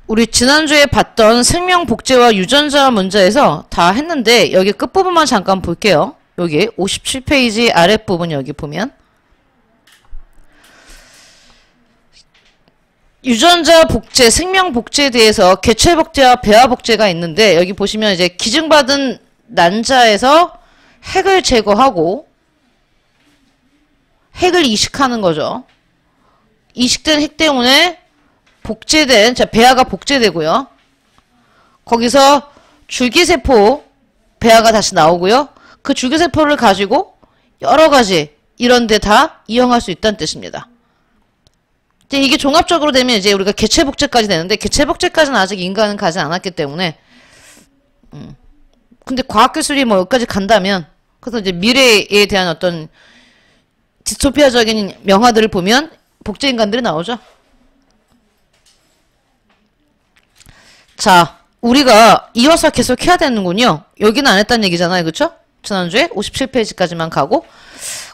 우리 지난주에 봤던 생명복제와 유전자 문제에서 다 했는데 여기 끝부분만 잠깐 볼게요. 여기 57페이지 아랫부분 여기 보면 유전자 복제, 생명 복제에 대해서 개체 복제와 배아 복제가 있는데 여기 보시면 이제 기증받은 난자에서 핵을 제거하고 핵을 이식하는 거죠. 이식된 핵 때문에 복제된, 자, 배아가 복제되고요. 거기서 줄기세포 배아가 다시 나오고요. 그 줄기세포를 가지고 여러 가지 이런 데 다 이용할 수 있다는 뜻입니다. 이제 이게 종합적으로 되면 이제 우리가 개체 복제까지 되는데 개체 복제까지는 아직 인간은 가지 않았기 때문에 근데 과학기술이 뭐 여기까지 간다면 그래서 이제 미래에 대한 어떤 디스토피아적인 명화들을 보면 복제인간들이 나오죠. 자, 우리가 이어서 계속 해야 되는군요. 여기는 안 했다는 얘기잖아요. 그쵸? 지난주에 57페이지까지만 가고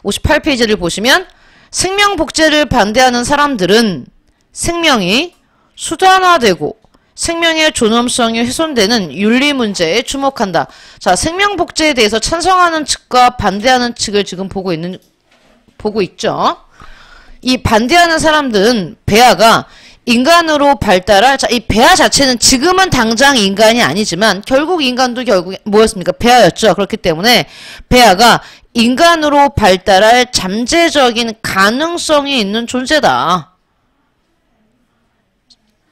58페이지를 보시면 생명 복제를 반대하는 사람들은 생명이 수단화되고 생명의 존엄성이 훼손되는 윤리 문제에 주목한다. 자, 생명 복제에 대해서 찬성하는 측과 반대하는 측을 지금 보고 있죠. 이 반대하는 사람들은 배아가 인간으로 발달할, 자, 이 배아 자체는 지금은 당장 인간이 아니지만 결국 인간도 결국에 뭐였습니까? 배아였죠. 그렇기 때문에 배아가 인간으로 발달할 잠재적인 가능성이 있는 존재다.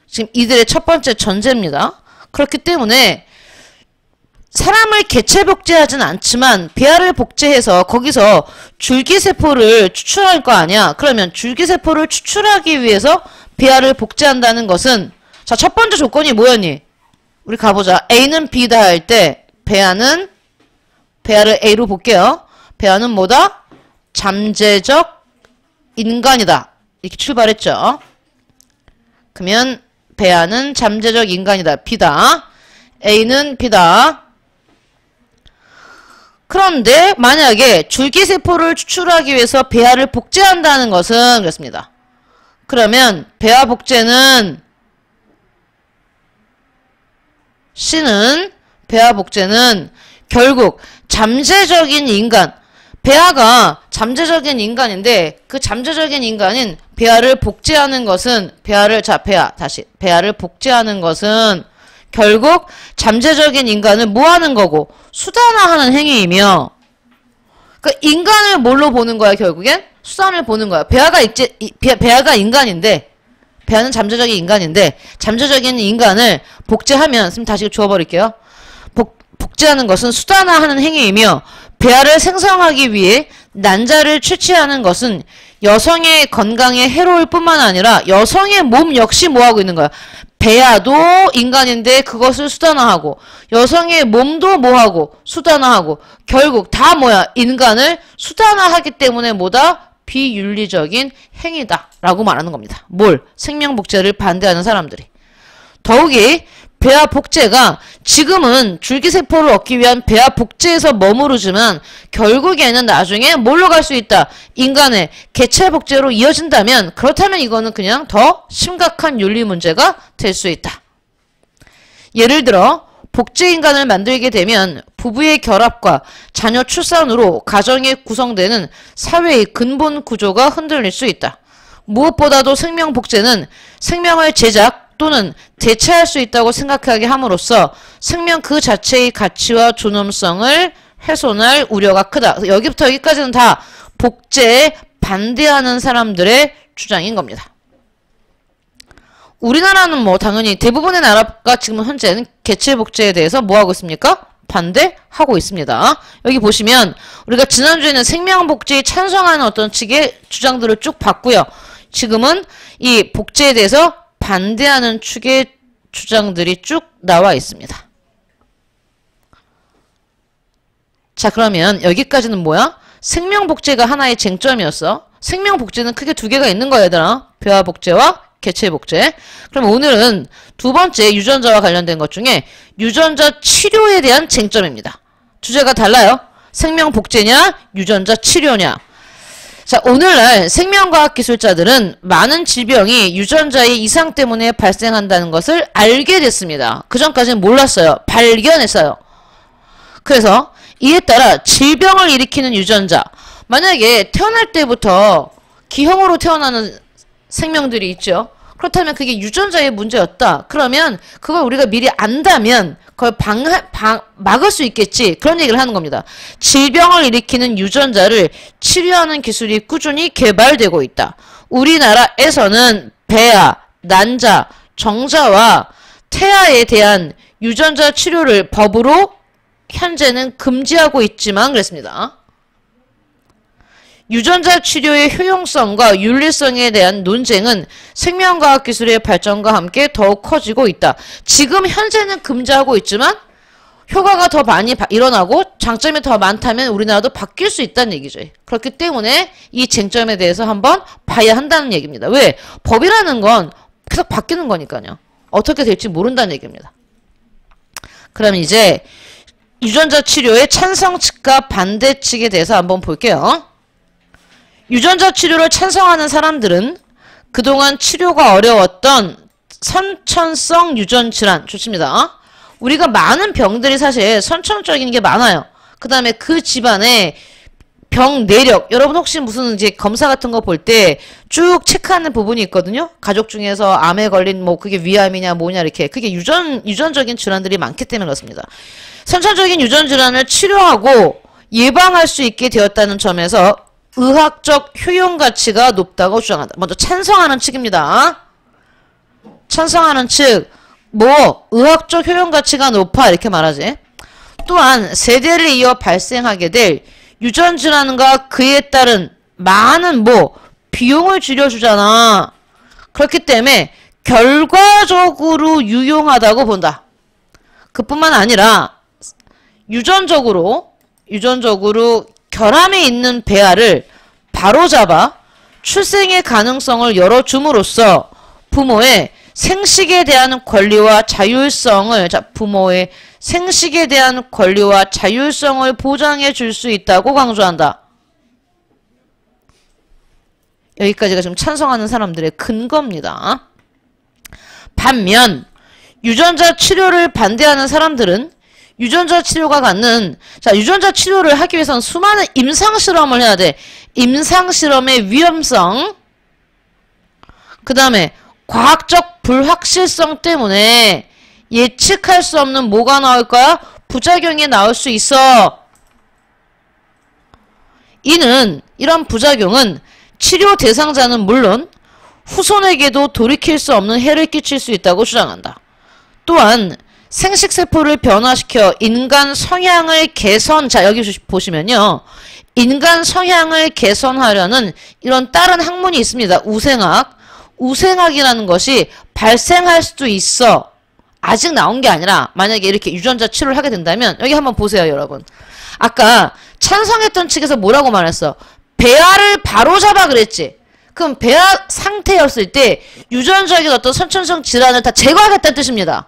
지금 이들의 첫 번째 전제입니다. 그렇기 때문에 사람을 개체 복제하진 않지만 배아를 복제해서 거기서 줄기세포를 추출할 거 아니야. 그러면 줄기세포를 추출하기 위해서 배아를 복제한다는 것은, 자, 첫 번째 조건이 뭐였니? 우리 가보자. A는 B다 할 때 배아를 A로 볼게요. 배아는 뭐다? 잠재적 인간이다. 이렇게 출발했죠. 그러면 배아는 잠재적 인간이다. B다. A는 B다. 그런데 만약에 줄기세포를 추출하기 위해서 배아를 복제한다는 것은 그렇습니다. 그러면 배아 복제는 C는 배아 복제는 결국 잠재적인 인간, 배아가 잠재적인 인간인데 그 잠재적인 인간인 배아를 복제하는 것은 배아를 복제하는 것은 결국 잠재적인 인간을 뭐하는 거고 수단화하는 행위이며 그 인간을 뭘로 보는 거야? 결국엔 수단을 보는 거야. 배아가 인간인데 배아는 잠재적인 인간인데 잠재적인 인간을 복제하면 지금 다시 주워버릴게요. 복제하는 것은 수단화하는 행위이며 배아를 생성하기 위해 난자를 채취하는 것은 여성의 건강에 해로울 뿐만 아니라 여성의 몸 역시 뭐하고 있는 거야? 배아도 인간인데 그것을 수단화하고 여성의 몸도 뭐하고 수단화하고 결국 다 뭐야? 인간을 수단화하기 때문에 뭐다? 비윤리적인 행위다 라고 말하는 겁니다. 뭘? 생명복제를 반대하는 사람들이. 더욱이 배아 복제가 지금은 줄기세포를 얻기 위한 배아 복제에서 머무르지만 결국에는 나중에 뭘로 갈 수 있다? 인간의 개체 복제로 이어진다면 그렇다면 이거는 그냥 더 심각한 윤리 문제가 될 수 있다. 예를 들어 복제 인간을 만들게 되면 부부의 결합과 자녀 출산으로 가정이 구성되는 사회의 근본 구조가 흔들릴 수 있다. 무엇보다도 생명 복제는 생명을 제작 또는 대체할 수 있다고 생각하게 함으로써 생명 그 자체의 가치와 존엄성을 훼손할 우려가 크다. 여기부터 여기까지는 다 복제에 반대하는 사람들의 주장인 겁니다. 우리나라는 뭐 당연히 대부분의 나라가 지금 현재는 개체 복제에 대해서 뭐하고 있습니까? 반대하고 있습니다. 여기 보시면 우리가 지난주에는 생명 복제에 찬성하는 어떤 측의 주장들을 쭉 봤고요. 지금은 이 복제에 대해서 반대하는 축의 주장들이 쭉 나와 있습니다. 자, 그러면 여기까지는 뭐야? 생명복제가 하나의 쟁점이었어. 생명복제는 크게 두 개가 있는 거야, 얘들아. 배아복제와 개체복제. 그럼 오늘은 두 번째 유전자와 관련된 것 중에 유전자 치료에 대한 쟁점입니다. 주제가 달라요. 생명복제냐, 유전자 치료냐. 자, 오늘날 생명과학 기술자들은 많은 질병이 유전자의 이상 때문에 발생한다는 것을 알게 됐습니다. 그전까지는 몰랐어요. 발견했어요. 그래서 이에 따라 질병을 일으키는 유전자, 만약에 태어날 때부터 기형으로 태어나는 생명들이 있죠. 그렇다면 그게 유전자의 문제였다. 그러면 그걸 우리가 미리 안다면 그걸 막을 수 있겠지. 그런 얘기를 하는 겁니다. 질병을 일으키는 유전자를 치료하는 기술이 꾸준히 개발되고 있다. 우리나라에서는 배아, 난자, 정자와 태아에 대한 유전자 치료를 법으로 현재는 금지하고 있지만 그랬습니다. 유전자 치료의 효용성과 윤리성에 대한 논쟁은 생명과학 기술의 발전과 함께 더욱 커지고 있다. 지금 현재는 금지하고 있지만 효과가 더 많이 일어나고 장점이 더 많다면 우리나라도 바뀔 수 있다는 얘기죠. 그렇기 때문에 이 쟁점에 대해서 한번 봐야 한다는 얘기입니다. 왜? 법이라는 건 계속 바뀌는 거니까요. 어떻게 될지 모른다는 얘기입니다. 그럼 이제 유전자 치료의 찬성 측과 반대 측에 대해서 한번 볼게요. 유전자 치료를 찬성하는 사람들은 그동안 치료가 어려웠던 선천성 유전 질환, 좋습니다. 우리가 많은 병들이 사실 선천적인 게 많아요. 그 다음에 그 집안의 병 내력, 여러분 혹시 무슨 이제 검사 같은 거 볼 때 쭉 체크하는 부분이 있거든요. 가족 중에서 암에 걸린 뭐 그게 위암이냐 뭐냐 이렇게, 그게 유전적인 질환들이 많기 때문에 그렇습니다. 선천적인 유전 질환을 치료하고 예방할 수 있게 되었다는 점에서 의학적 효용 가치가 높다고 주장한다. 먼저 찬성하는 측입니다. 찬성하는 측, 뭐 의학적 효용 가치가 높아 이렇게 말하지. 또한 세대를 이어 발생하게 될 유전 질환과 그에 따른 많은 뭐 비용을 줄여주잖아. 그렇기 때문에 결과적으로 유용하다고 본다. 그뿐만 아니라 유전적으로 결함이 있는 배아를 바로잡아 출생의 가능성을 열어줌으로써 부모의 생식에 대한 권리와 자율성을 보장해 줄 수 있다고 강조한다. 여기까지가 지금 찬성하는 사람들의 근거입니다. 반면 유전자 치료를 반대하는 사람들은 유전자 치료가 갖는, 유전자 치료를 하기 위해서는 수많은 임상실험을 해야 돼. 임상실험의 위험성, 그 다음에 과학적 불확실성 때문에 예측할 수 없는 뭐가 나올까요? 부작용이 나올 수 있어. 이런 부작용은 치료 대상자는 물론 후손에게도 돌이킬 수 없는 해를 끼칠 수 있다고 주장한다. 또한 생식세포를 변화시켜 인간 성향을 여기 보시면요. 인간 성향을 개선하려는 이런 다른 학문이 있습니다. 우생학이라는 것이 발생할 수도 있어. 아직 나온 게 아니라 만약에 이렇게 유전자 치료를 하게 된다면, 여기 한번 보세요, 여러분. 아까 찬성했던 측에서 뭐라고 말했어? 배아를 바로잡아 그랬지. 그럼 배아 상태였을 때 유전적인 어떤 선천성 질환을 다 제거하겠다는 뜻입니다.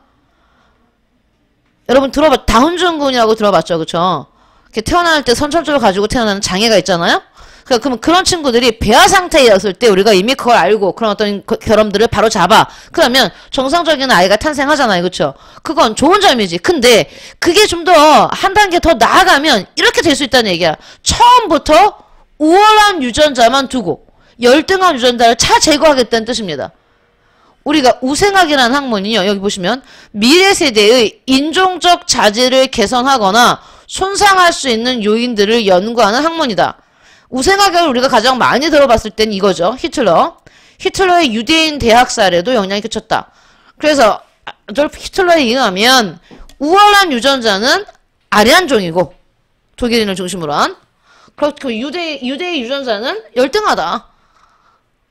여러분 다운증후군이라고 들어봤죠, 그쵸? 이렇게 태어날 때 선천적으로 가지고 태어나는 장애가 있잖아요? 그러면 그런 친구들이 배아 상태였을 때 우리가 이미 그걸 알고 그런 어떤 결함들을 바로 잡아. 그러면 정상적인 아이가 탄생하잖아요, 그쵸? 그건 좋은 점이지. 근데 그게 좀 더 한 단계 더 나아가면 이렇게 될 수 있다는 얘기야. 처음부터 우월한 유전자만 두고 열등한 유전자를 제거하겠다는 뜻입니다. 우리가 우생학이라는 학문이요. 여기 보시면 미래 세대의 인종적 자질을 개선하거나 손상할 수 있는 요인들을 연구하는 학문이다. 우생학을 우리가 가장 많이 들어봤을 땐 이거죠. 히틀러의 유대인 대학 사례도 영향이 끼쳤다. 그래서 히틀러에 의하면 우월한 유전자는 아리안종이고 독일인을 중심으로 한, 그렇고 유대의 유전자는 열등하다.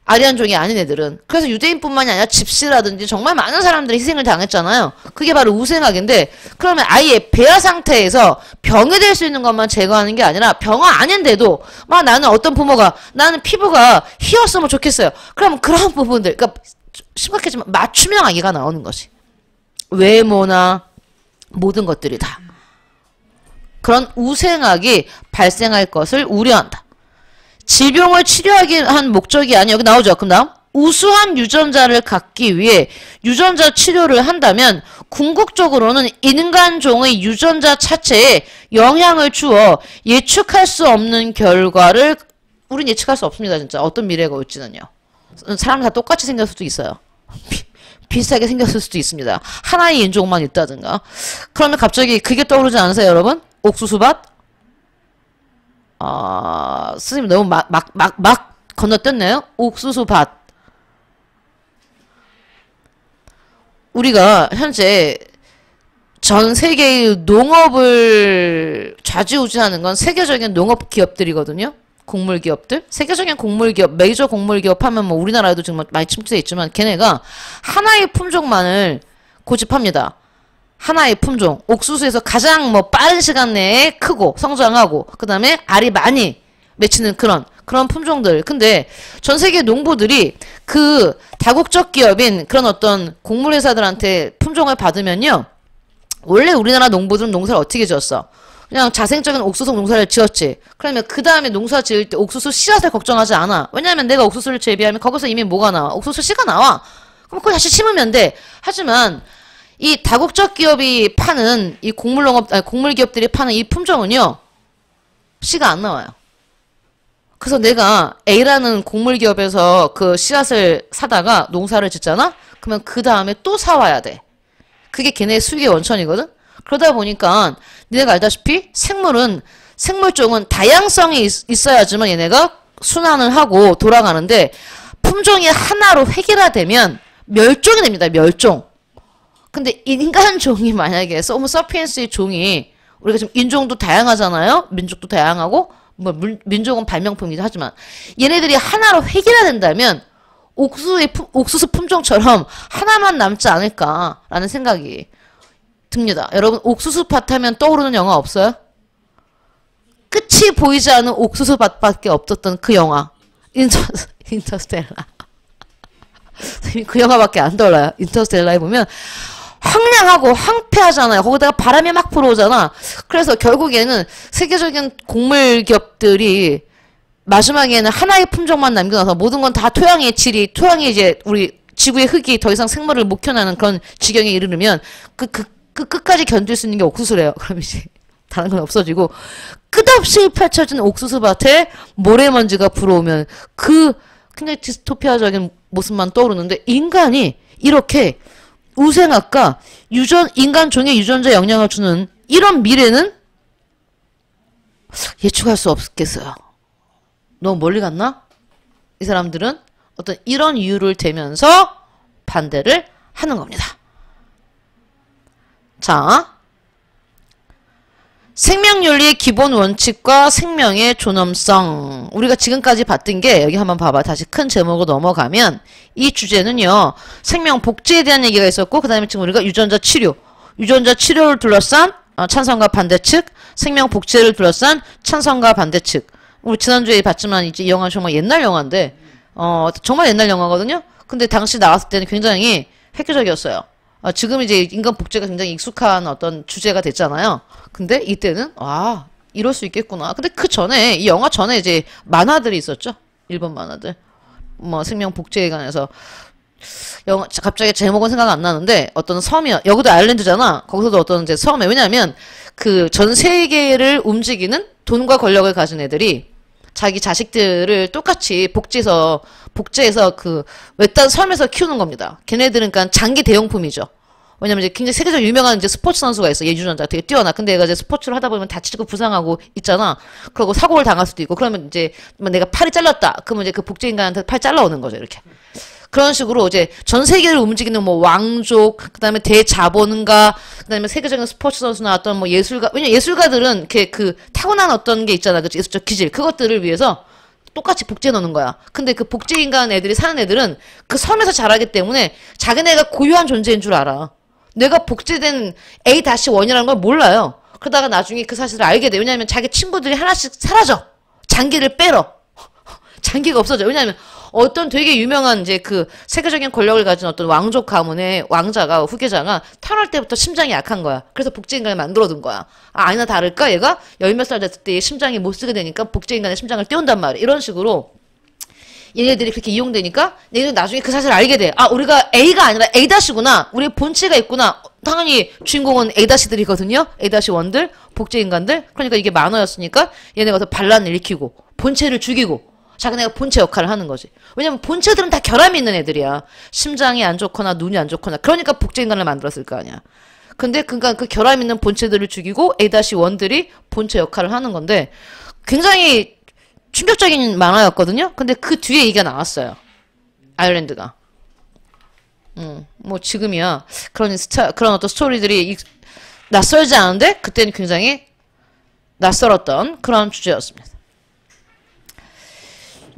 아리안종이 아닌 애들은. 그래서 유대인뿐만이 아니라 집시라든지 정말 많은 사람들이 희생을 당했잖아요. 그게 바로 우생학인데, 그러면 아예 배아 상태에서 병이 될 수 있는 것만 제거하는 게 아니라 병아 아닌데도 나는 어떤 부모가 나는 피부가 희었으면 좋겠어요. 그럼 그런 부분들, 그러니까 심각하지만 맞춤형 아기가 나오는 것이, 외모나 모든 것들이 다 그런 우생학이 발생할 것을 우려한다. 질병을 치료하기 위한 목적이 아니야. 여기 나오죠. 그럼 다음. 우수한 유전자를 갖기 위해 유전자 치료를 한다면 궁극적으로는 인간종의 유전자 자체에 영향을 주어 예측할 수 없는 결과를 우린 예측할 수 없습니다. 진짜 어떤 미래가 올지는요. 사람 다 똑같이 생겼을 수도 있어요. 비슷하게 생겼을 수도 있습니다. 하나의 인종만 있다든가. 그러면 갑자기 그게 떠오르지 않으세요, 여러분? 옥수수밭? 스님 너무 막 건너뛰었네요? 옥수수밭. 우리가 현재 전 세계의 농업을 좌지우지하는 건 세계적인 농업 기업들이거든요. 곡물 기업들. 세계적인 곡물 기업, 메이저 곡물 기업 하면 뭐 우리나라에도 지금 많이 침투돼 있지만 걔네가 하나의 품종만을 고집합니다. 하나의 품종. 옥수수에서 가장 뭐 빠른 시간 내에 크고 성장하고 그다음에 알이 많이 맺히는 그런 품종들. 근데 전 세계 농부들이 그 다국적 기업인 그런 어떤 곡물 회사들한테 품종을 받으면요. 원래 우리나라 농부들은 농사를 어떻게 지었어? 그냥 자생적인 옥수수 농사를 지었지. 그러면 그 다음에 농사 지을 때 옥수수 씨앗을 걱정하지 않아. 왜냐하면 내가 옥수수를 재배하면 거기서 이미 뭐가 나와? 옥수수 씨가 나와. 그럼 그걸 다시 심으면 돼. 하지만 이 다국적 기업이 파는 이 곡물 기업들이 파는 이 품종은요. 씨가 안 나와요. 그래서 내가 A라는 곡물 기업에서 그 씨앗을 사다가 농사를 짓잖아? 그러면 그 다음에 또 사와야 돼. 그게 걔네의 수익의 원천이거든? 그러다 보니까 니네가 알다시피 생물종은 다양성이 있어야지만 얘네가 순환을 하고 돌아가는데 품종이 하나로 획일화되면 멸종이 됩니다. 멸종. 근데 인간종이 만약에 호모 사피엔스의 종이 우리가 지금 인종도 다양하잖아요. 민족도 다양하고 뭐 민족은 발명품이긴 하지만 얘네들이 하나로 획일화된다면 옥수수 품종처럼 하나만 남지 않을까라는 생각이 듭니다. 여러분 옥수수밭 하면 떠오르는 영화 없어요? 끝이 보이지 않는 옥수수밭밖에 없었던 그 영화 인터스텔라. 그 영화밖에 안 떠올라요. 인터스텔라에 보면 황량하고 황폐하잖아요. 거기다가 바람이 막 불어오잖아. 그래서 결국에는 세계적인 곡물 기업들이 마지막에는 하나의 품종만 남겨놔서 모든 건 다 토양의 이제 우리 지구의 흙이 더 이상 생물을 못 켜나는 그런 지경에 이르면 그 끝까지 견딜 수 있는 게 옥수수래요. 그럼 이제 다른 건 없어지고 끝없이 펼쳐진 옥수수밭에 모래먼지가 불어오면 그 굉장히 디스토피아적인 모습만 떠오르는데 인간이 이렇게 우생학과 인간종의 유전자 영향을 주는 이런 미래는 예측할 수 없겠어요. 너무 멀리 갔나? 이 사람들은 어떤 이런 이유를 대면서 반대를 하는 겁니다. 자, 생명윤리의 기본 원칙과 생명의 존엄성. 우리가 지금까지 봤던 게 여기 한번 봐봐. 다시 큰 제목으로 넘어가면 이 주제는요. 생명 복제에 대한 얘기가 있었고 그 다음에 지금 우리가 유전자 치료를 둘러싼 찬성과 반대측, 생명 복제를 둘러싼 찬성과 반대측. 우리 지난주에 봤지만 이제 이 영화는 정말 옛날 영화인데 정말 옛날 영화거든요. 근데 당시 나왔을 때는 굉장히 획기적이었어요. 지금 이제 인간 복제가 굉장히 익숙한 어떤 주제가 됐잖아요. 근데 이때는 이럴 수 있겠구나. 근데 그 전에 이 영화 전에 이제 만화들이 있었죠. 일본 만화들. 뭐 생명 복제에 관해서 갑자기 제목은 생각 안 나는데 어떤 섬이야. 여기도 아일랜드잖아. 거기서도 어떤 이제 섬에 왜냐면 그 전 세계를 움직이는 돈과 권력을 가진 애들이 자기 자식들을 똑같이 복제해서 그 외딴 섬에서 키우는 겁니다. 걔네들은 그러니까 장기 대용품이죠. 왜냐면 이제 굉장히 세계적으로 유명한 이제 스포츠 선수가 있어. 얘 유전자 되게 뛰어나. 근데 얘가 이제 스포츠를 하다 보면 다치고 부상하고 있잖아. 그러고 사고를 당할 수도 있고. 그러면 이제 내가 팔이 잘랐다. 그러면 이제 그 복제 인간한테 팔 잘라오는 거죠. 이렇게. 그런 식으로 이제 전 세계를 움직이는 뭐 왕족, 그다음에 대자본가, 그다음에 세계적인 스포츠 선수나 어떤 뭐 예술가. 왜냐 예술가들은 이렇게 그 타고난 어떤 게 있잖아. 그치? 예술적 기질. 그것들을 위해서 똑같이 복제해 놓는 거야. 근데 그 복제 인간 애들이 사는 애들은 그 섬에서 자라기 때문에 자기네가 고유한 존재인 줄 알아. 내가 복제된 A-1이라는 걸 몰라요. 그러다가 나중에 그 사실을 알게 돼. 왜냐하면 자기 친구들이 하나씩 사라져. 장기를 빼러. 장기가 없어져. 왜냐하면 어떤 되게 유명한 이제 그 세계적인 권력을 가진 어떤 왕족 가문의 왕자가 후계자가 태어날 때부터 심장이 약한 거야. 그래서 복제인간을 만들어둔 거야. 아, 아니나 다를까 얘가 열 몇 살 됐을 때 심장이 못 쓰게 되니까 복제인간의 심장을 띄운단 말이야. 이런 식으로 얘네들이 그렇게 이용되니까 얘네들 나중에 그 사실을 알게 돼. 아, 우리가 A가 아니라 A-구나. 우리 본체가 있구나. 당연히 주인공은 A-들이거든요. A-1들, 복제인간들. 그러니까 이게 만화였으니까 얘네가 더 반란을 일으키고 본체를 죽이고 자기네가 본체 역할을 하는 거지. 왜냐면 본체들은 다 결함이 있는 애들이야. 심장이 안 좋거나 눈이 안 좋거나. 그러니까 복제인간을 만들었을 거 아니야. 근데 그러니까 그 결함 있는 본체들을 죽이고 A-1들이 본체 역할을 하는 건데 굉장히 충격적인 만화였거든요. 근데 그 뒤에 얘기가 나왔어요. 아일랜드가. 뭐 지금이야 그런 어떤 스토리들이 낯설지 않은데 그때는 굉장히 낯설었던 그런 주제였습니다.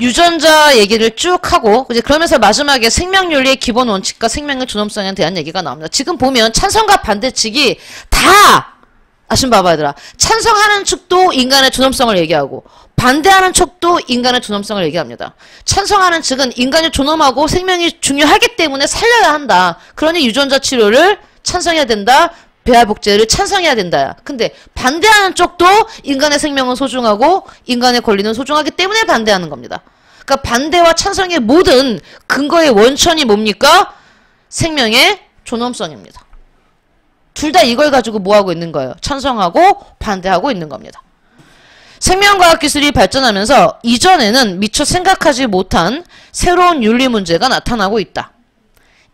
유전자 얘기를 쭉 하고 이제 그러면서 마지막에 생명윤리의 기본 원칙과 생명의 존엄성에 대한 얘기가 나옵니다. 지금 보면 찬성과 반대 측이 다 아신 봐봐 얘들아. 찬성하는 측도 인간의 존엄성을 얘기하고 반대하는 측도 인간의 존엄성을 얘기합니다. 찬성하는 측은 인간이 존엄하고 생명이 중요하기 때문에 살려야 한다. 그러니 유전자 치료를 찬성해야 된다. 배아복제를 찬성해야 된다. 근데 반대하는 쪽도 인간의 생명은 소중하고 인간의 권리는 소중하기 때문에 반대하는 겁니다. 그러니까 반대와 찬성의 모든 근거의 원천이 뭡니까? 생명의 존엄성입니다. 둘 다 이걸 가지고 뭐하고 있는 거예요? 찬성하고 반대하고 있는 겁니다. 생명과학기술이 발전하면서 이전에는 미처 생각하지 못한 새로운 윤리 문제가 나타나고 있다.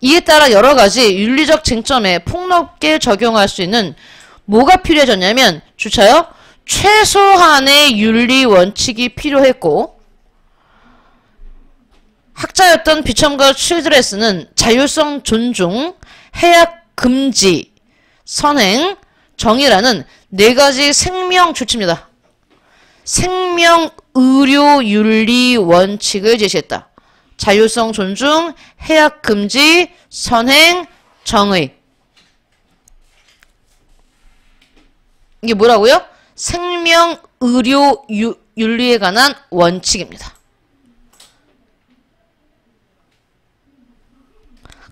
이에 따라 여러 가지 윤리적 쟁점에 폭넓게 적용할 수 있는 뭐가 필요해졌냐면 주차요. 최소한의 윤리 원칙이 필요했고 학자였던 비첨가 칠드레스는 자율성 존중, 해악 금지, 선행, 정의라는 네 가지 생명 주치입니다. 생명 의료 윤리 원칙을 제시했다. 자율성 존중, 해악 금지, 선행, 정의. 이게 뭐라고요? 생명 의료 윤리에 관한 원칙입니다.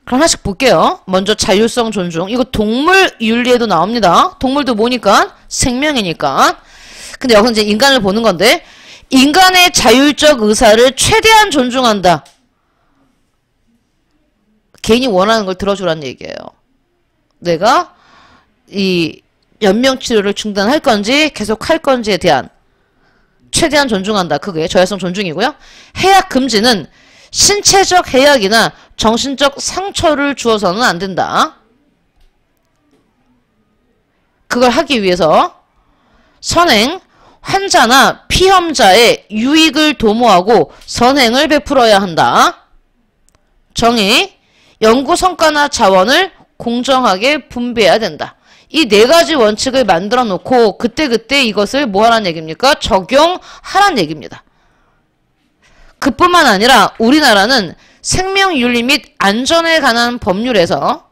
그럼 하나씩 볼게요. 먼저 자율성 존중. 이거 동물 윤리에도 나옵니다. 동물도 뭐니까? 생명이니까. 근데 여기서 이제 인간을 보는 건데 인간의 자율적 의사를 최대한 존중한다. 개인이 원하는 걸 들어주라는 얘기예요. 내가 이 연명치료를 중단할 건지 계속 할 건지에 대한 최대한 존중한다. 그게 자율성 존중이고요. 해악 금지는 신체적 해악이나 정신적 상처를 주어서는 안 된다. 그걸 하기 위해서 선행, 환자나 피험자의 유익을 도모하고 선행을 베풀어야 한다. 정의, 연구 성과나 자원을 공정하게 분배해야 된다. 이 네 가지 원칙을 만들어 놓고 그때그때 이것을 뭐 하라는 얘기입니까? 적용하라는 얘기입니다. 그뿐만 아니라 우리나라는 생명윤리 및 안전에 관한 법률에서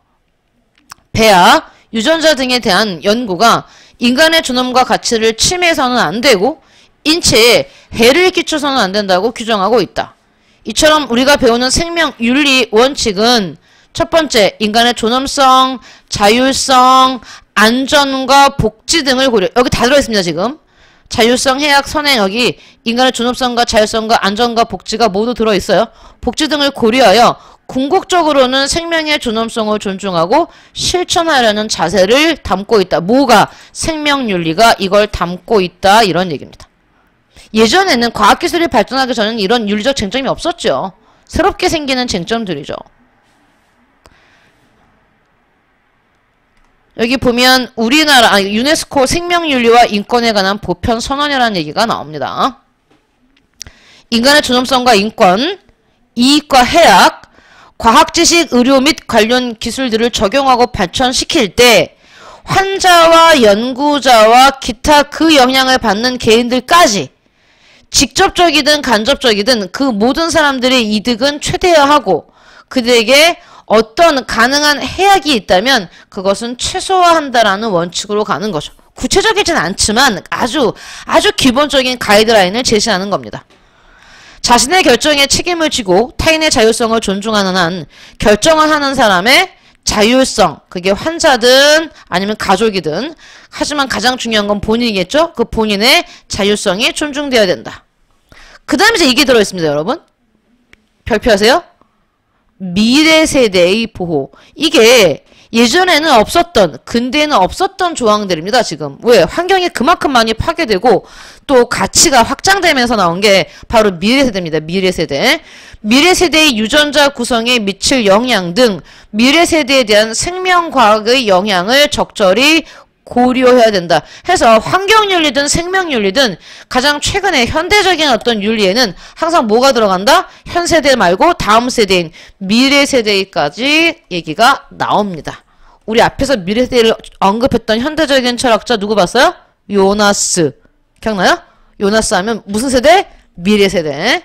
배아, 유전자 등에 대한 연구가 인간의 존엄과 가치를 침해해서는 안 되고 인체에 해를 끼쳐서는 안 된다고 규정하고 있다. 이처럼 우리가 배우는 생명윤리 원칙은 첫 번째, 인간의 존엄성, 자율성, 안전과 복지 등을 고려. 여기 다 들어있습니다, 지금. 자율성, 해악, 선행 여기 인간의 존엄성과 자율성과 안전과 복지가 모두 들어있어요. 복지 등을 고려하여 궁극적으로는 생명의 존엄성을 존중하고 실천하려는 자세를 담고 있다. 뭐가? 생명윤리가 이걸 담고 있다. 이런 얘기입니다. 예전에는 과학기술이 발전하기 전에는 이런 윤리적 쟁점이 없었죠. 새롭게 생기는 쟁점들이죠. 여기 보면 우리나라 유네스코 생명윤리와 인권에 관한 보편 선언이라는 얘기가 나옵니다. 인간의 존엄성과 인권, 이익과 해악, 과학지식, 의료 및 관련 기술들을 적용하고 발전시킬 때 환자와 연구자와 기타 그 영향을 받는 개인들까지 직접적이든 간접적이든 그 모든 사람들의 이득은 최대화하고 그들에게 어떤 가능한 해악이 있다면 그것은 최소화한다라는 원칙으로 가는 거죠. 구체적이진 않지만 아주 기본적인 가이드라인을 제시하는 겁니다. 자신의 결정에 책임을 지고 타인의 자율성을 존중하는 한 결정을 하는 사람의 자율성, 그게 환자든 아니면 가족이든, 하지만 가장 중요한 건 본인이겠죠? 그 본인의 자율성이 존중되어야 된다. 그 다음에 이제 이게 들어있습니다, 여러분. 별표하세요? 미래 세대의 보호. 이게 예전에는 없었던, 근대에는 없었던 조항들입니다, 지금. 왜? 환경이 그만큼 많이 파괴되고 또 가치가 확장되면서 나온 게 바로 미래 세대입니다, 미래 세대. 미래 세대의 유전자 구성에 미칠 영향 등 미래 세대에 대한 생명과학의 영향을 적절히 고려해야 된다. 해서 환경윤리든 생명윤리든 가장 최근에 현대적인 어떤 윤리에는 항상 뭐가 들어간다? 현 세대 말고 다음 세대인 미래 세대까지 얘기가 나옵니다. 우리 앞에서 미래 세대를 언급했던 현대적인 철학자 누구 봤어요? 요나스. 기억나요? 요나스 하면 무슨 세대? 미래 세대.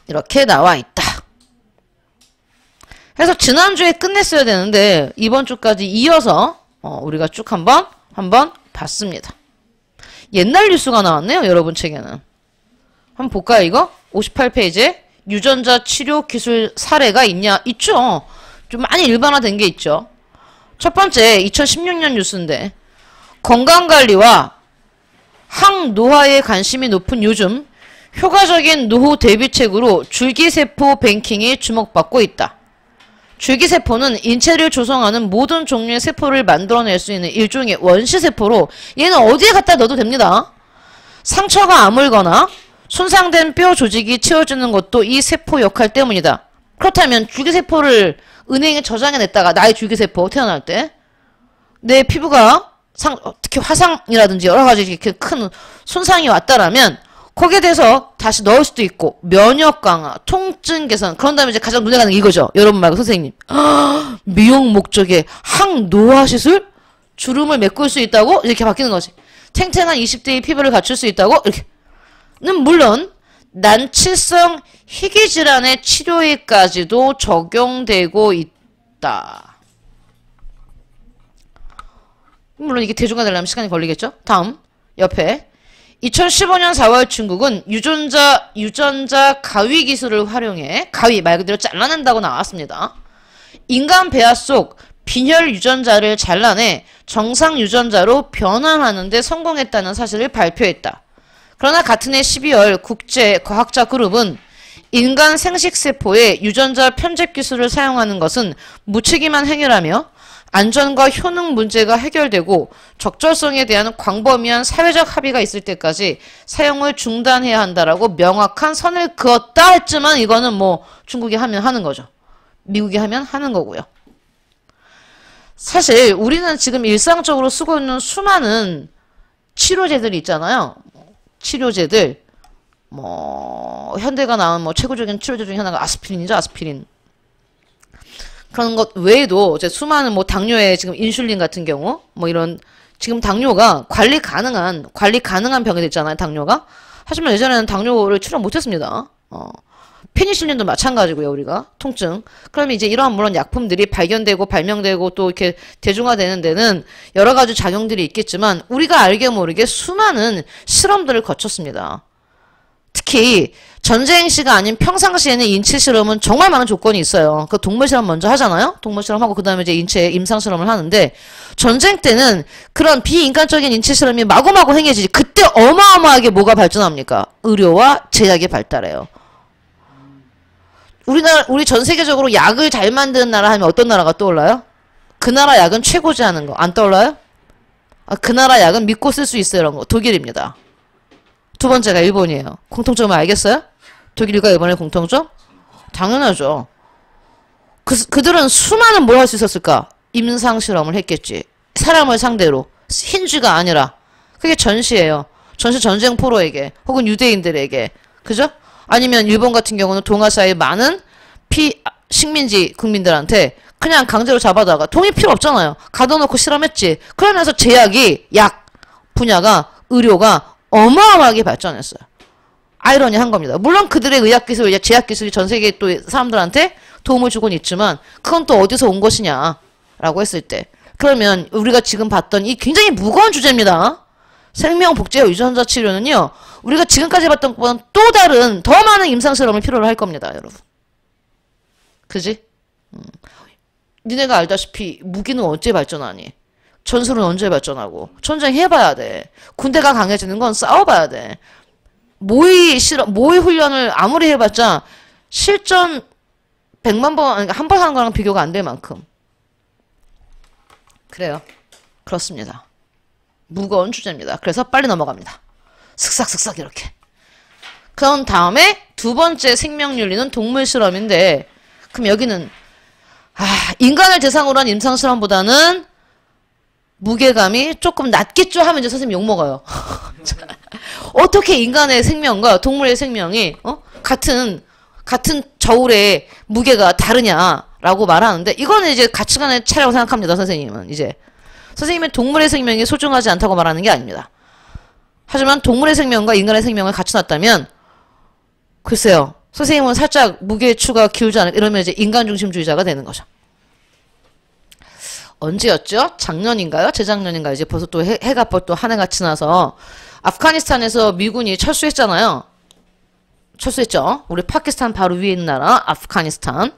이렇게 나와 있다. 그래서 지난주에 끝냈어야 되는데 이번 주까지 이어서 우리가 쭉 한번 봤습니다. 옛날 뉴스가 나왔네요, 여러분 책에는. 한번 볼까요, 이거? 58페이지에 유전자 치료 기술 사례가 있냐? 있죠. 좀 많이 일반화된 게 있죠. 첫 번째 2016년 뉴스인데, 건강관리와 항노화에 관심이 높은 요즘 효과적인 노후 대비책으로 줄기세포 뱅킹이 주목받고 있다. 줄기세포는 인체를 조성하는 모든 종류의 세포를 만들어낼 수 있는 일종의 원시세포로, 얘는 어디에 갖다 넣어도 됩니다. 상처가 아물거나 손상된 뼈 조직이 채워주는 것도 이 세포 역할 때문이다. 그렇다면 줄기세포를 은행에 저장해냈다가, 나의 줄기세포 태어날 때 내 피부가 특히 화상이라든지 여러가지 이렇게 큰 손상이 왔다라면 거기에 대해서 다시 넣을 수도 있고, 면역 강화, 통증 개선, 그런 다음에 이제 가장 눈에 가는 게 이거죠. 여러분 말고 선생님. 미용 목적의 항노화 시술? 주름을 메꿀 수 있다고? 이렇게 바뀌는 거지. 탱탱한 20대의 피부를 갖출 수 있다고? 이렇게.는 물론 난치성 희귀질환의 치료에까지도 적용되고 있다. 물론 이게 대중화되려면 시간이 걸리겠죠? 다음 옆에 2015년 4월 중국은 유전자 가위 기술을 활용해, 가위 말 그대로 잘라낸다고 나왔습니다. 인간 배아 속 빈혈 유전자를 잘라내 정상 유전자로 변환하는 데 성공했다는 사실을 발표했다. 그러나 같은 해 12월 국제 과학자 그룹은 인간 생식세포의 유전자 편집 기술을 사용하는 것은 무책임한 행위라며 안전과 효능 문제가 해결되고 적절성에 대한 광범위한 사회적 합의가 있을 때까지 사용을 중단해야 한다라고 명확한 선을 그었다 했지만, 이거는 뭐 중국이 하면 하는 거죠. 미국이 하면 하는 거고요. 사실 우리는 지금 일상적으로 쓰고 있는 수많은 치료제들이 있잖아요. 치료제들, 현대가 나온 최고적인 치료제 중에 하나가 아스피린이죠, 아스피린. 그런 것 외에도 이제 수많은 당뇨의 지금 인슐린 같은 경우, 이런 지금 당뇨가 관리 가능한 병이 있잖아요, 당뇨가. 하지만 예전에는 당뇨를 치료 못했습니다. 페니실린도 마찬가지고요, 우리가. 통증. 그러면 이제 이러한 물론 약품들이 발견되고 발명되고 또 이렇게 대중화되는 데는 여러 가지 작용들이 있겠지만, 우리가 알게 모르게 수많은 실험들을 거쳤습니다. 특히 전쟁 시가 아닌 평상시에는 인체 실험은 정말 많은 조건이 있어요. 그 동물 실험 먼저 하잖아요. 동물 실험하고 그 다음에 이제 인체 임상 실험을 하는데, 전쟁 때는 그런 비인간적인 인체 실험이 마구마구 행해지지. 그때 어마어마하게 뭐가 발전합니까? 의료와 제약이 발달해요. 우리 전 세계적으로 약을 잘 만드는 나라 하면 어떤 나라가 떠올라요? 그 나라 약은 최고지 하는 거. 안 떠올라요? 그 나라 약은 믿고 쓸 수 있어요. 이런 거. 독일입니다. 두 번째가 일본이에요. 공통점을 알겠어요? 독일과 일본의 공통점? 당연하죠. 그들은 수많은 뭘 할 수 있었을까? 임상 실험을 했겠지. 사람을 상대로. 흰쥐가 아니라. 그게 전시예요. 전시 전쟁 포로에게 혹은 유대인들에게. 그죠? 아니면 일본 같은 경우는 동아시아의 많은 식민지 국민들한테 그냥 강제로 잡아다가 돈이 필요 없잖아요. 가둬놓고 실험했지. 그러면서 제약이, 약 분야가, 의료가 어마어마하게 발전했어요. 아이러니한 겁니다. 물론 그들의 의학기술, 제약기술이 전 세계 또 사람들한테 도움을 주곤 있지만, 그건 또 어디서 온 것이냐 라고 했을 때, 그러면 우리가 지금 봤던 이 굉장히 무거운 주제입니다. 생명 복제와 유전자 치료는요, 우리가 지금까지 봤던 것보다 또 다른, 더 많은 임상실험을 필요로 할 겁니다, 여러분. 그지? 니네가 알다시피, 무기는 언제 발전하니? 전술은 언제 발전하고? 전쟁해봐야 돼. 군대가 강해지는 건 싸워봐야 돼. 모의 훈련을 아무리 해봤자, 실전 100만 번, 그러니까 한 번 하는 거랑 비교가 안 될 만큼. 그래요. 그렇습니다. 무거운 주제입니다. 그래서 빨리 넘어갑니다. 슥싹슥싹 이렇게. 그런 다음에 두 번째 생명윤리는 동물 실험인데, 그럼 여기는 인간을 대상으로 한 임상 실험보다는 무게감이 조금 낮겠죠 하면 이제 선생님 욕먹어요. 어떻게 인간의 생명과 동물의 생명이 같은 저울의 무게가 다르냐라고 말하는데, 이거는 이제 가치관의 차이라고 생각합니다. 선생님은 이제 선생님은 동물의 생명이 소중하지 않다고 말하는 게 아닙니다. 하지만 동물의 생명과 인간의 생명을 같이 놨다면, 글쎄요, 선생님은 살짝 무게추가 기울지 않을까, 이러면 이제 인간중심주의자가 되는 거죠. 언제였죠? 작년인가요? 재작년인가요? 이제 벌써 또 해가 또 한 해가 지나서 아프가니스탄에서 미군이 철수했잖아요. 철수했죠. 우리 파키스탄 바로 위에 있는 나라 아프가니스탄.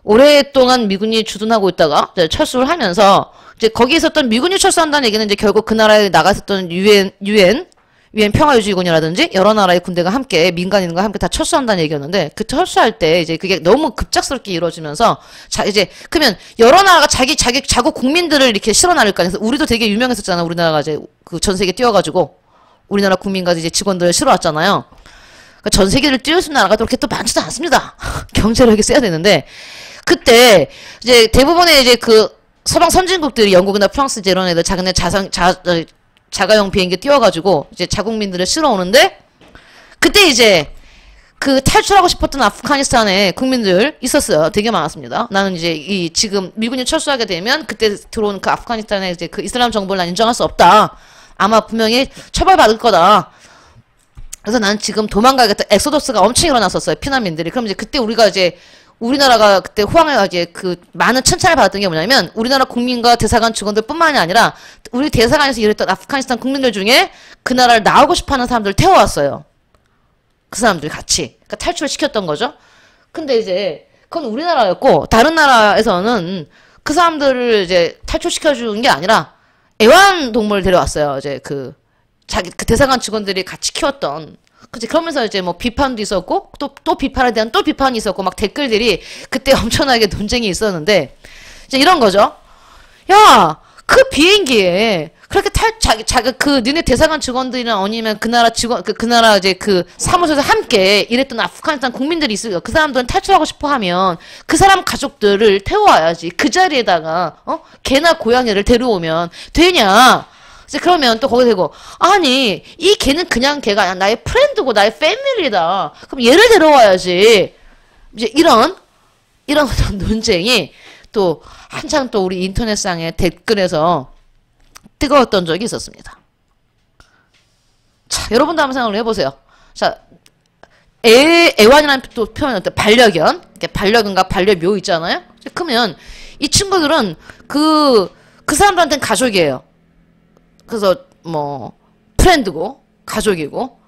오랫동안 미군이 주둔하고 있다가 이제 철수를 하면서, 이제 거기 있었던 미군이 철수한다는 얘기는 이제 결국 그 나라에 나가 있었던 유엔 평화유지군이라든지 여러 나라의 군대가 함께, 민간인과 함께 다 철수한다는 얘기였는데, 그 철수할 때 이제 그게 너무 급작스럽게 이루어지면서, 이제 그러면 여러 나라가 자국 국민들을 이렇게 실어 나를 거 아니에요. 그래서 우리도 되게 유명했었잖아. 우리나라가 이제 그 전 세계 뛰어가지고 우리나라 국민과 이제 직원들을 실어 왔잖아요. 그러니까 전 세계를 띄울 수 있는 나라가 그렇게 또 많지도 않습니다. 경제를 이렇게 써야 되는데, 그때 이제 대부분의 이제 그 서방 선진국들이, 영국이나 프랑스 이제 이런 애들 자기네 자가용 비행기 띄워가지고 이제 자국민들을 실어 오는데, 그때 이제 그 탈출하고 싶었던 아프가니스탄의 국민들 있었어요. 되게 많았습니다. 나는 이제 지금 미군이 철수하게 되면 그때 들어온 그 아프가니스탄의 이제 그 이슬람 정부를 난 인정할 수 없다. 아마 분명히 처벌받을 거다. 그래서 난 지금 도망가겠다. 엑소더스가 엄청 일어났었어요. 피난민들이. 그럼 이제 그때 우리가 이제 우리나라가 그때 호황에 이제 그 많은 칭찬을 받았던 게 뭐냐면, 우리나라 국민과 대사관 직원들 뿐만이 아니라 우리 대사관에서 일했던 아프가니스탄 국민들 중에 그 나라를 나오고 싶어 하는 사람들을 태워왔어요. 그 사람들 같이. 그러니까 탈출을 시켰던 거죠. 근데 이제 그건 우리나라였고, 다른 나라에서는 그 사람들을 이제 탈출시켜주는 게 아니라 애완동물을 데려왔어요. 이제 그 대사관 직원들이 같이 키웠던. 그치. 그러면서 이제 뭐 비판도 있었고, 또 비판에 대한 또 비판이 있었고, 막 댓글들이 그때 엄청나게 논쟁이 있었는데, 이제 이런 거죠. 야, 그 비행기에 그렇게 그 니네 대사관 직원들이나 아니면 그 나라 직원, 그 나라 이제 그 사무소에서 함께 일했던 아프가니스탄 국민들이 있어요. 그 사람들은 탈출하고 싶어 하면 그 사람 가족들을 태워와야지. 그 자리에다가, 개나 고양이를 데려오면 되냐. 이제 그러면 또 거기 되고, 아니 이 개는 그냥 개가 아니라 나의 프렌드고 나의 패밀리다. 그럼 얘를 데려와야지. 이제 이런 어떤 논쟁이 또 한창 또 우리 인터넷상의 댓글에서 뜨거웠던 적이 있었습니다. 자, 여러분도 한번 생각을 해보세요. 자, 애완이라는 또 표현은 반려견, 반려견과 반려묘 있잖아요. 그러면 이 친구들은 그 사람들한테는 가족이에요. 그래서 뭐 프렌드고 가족이고,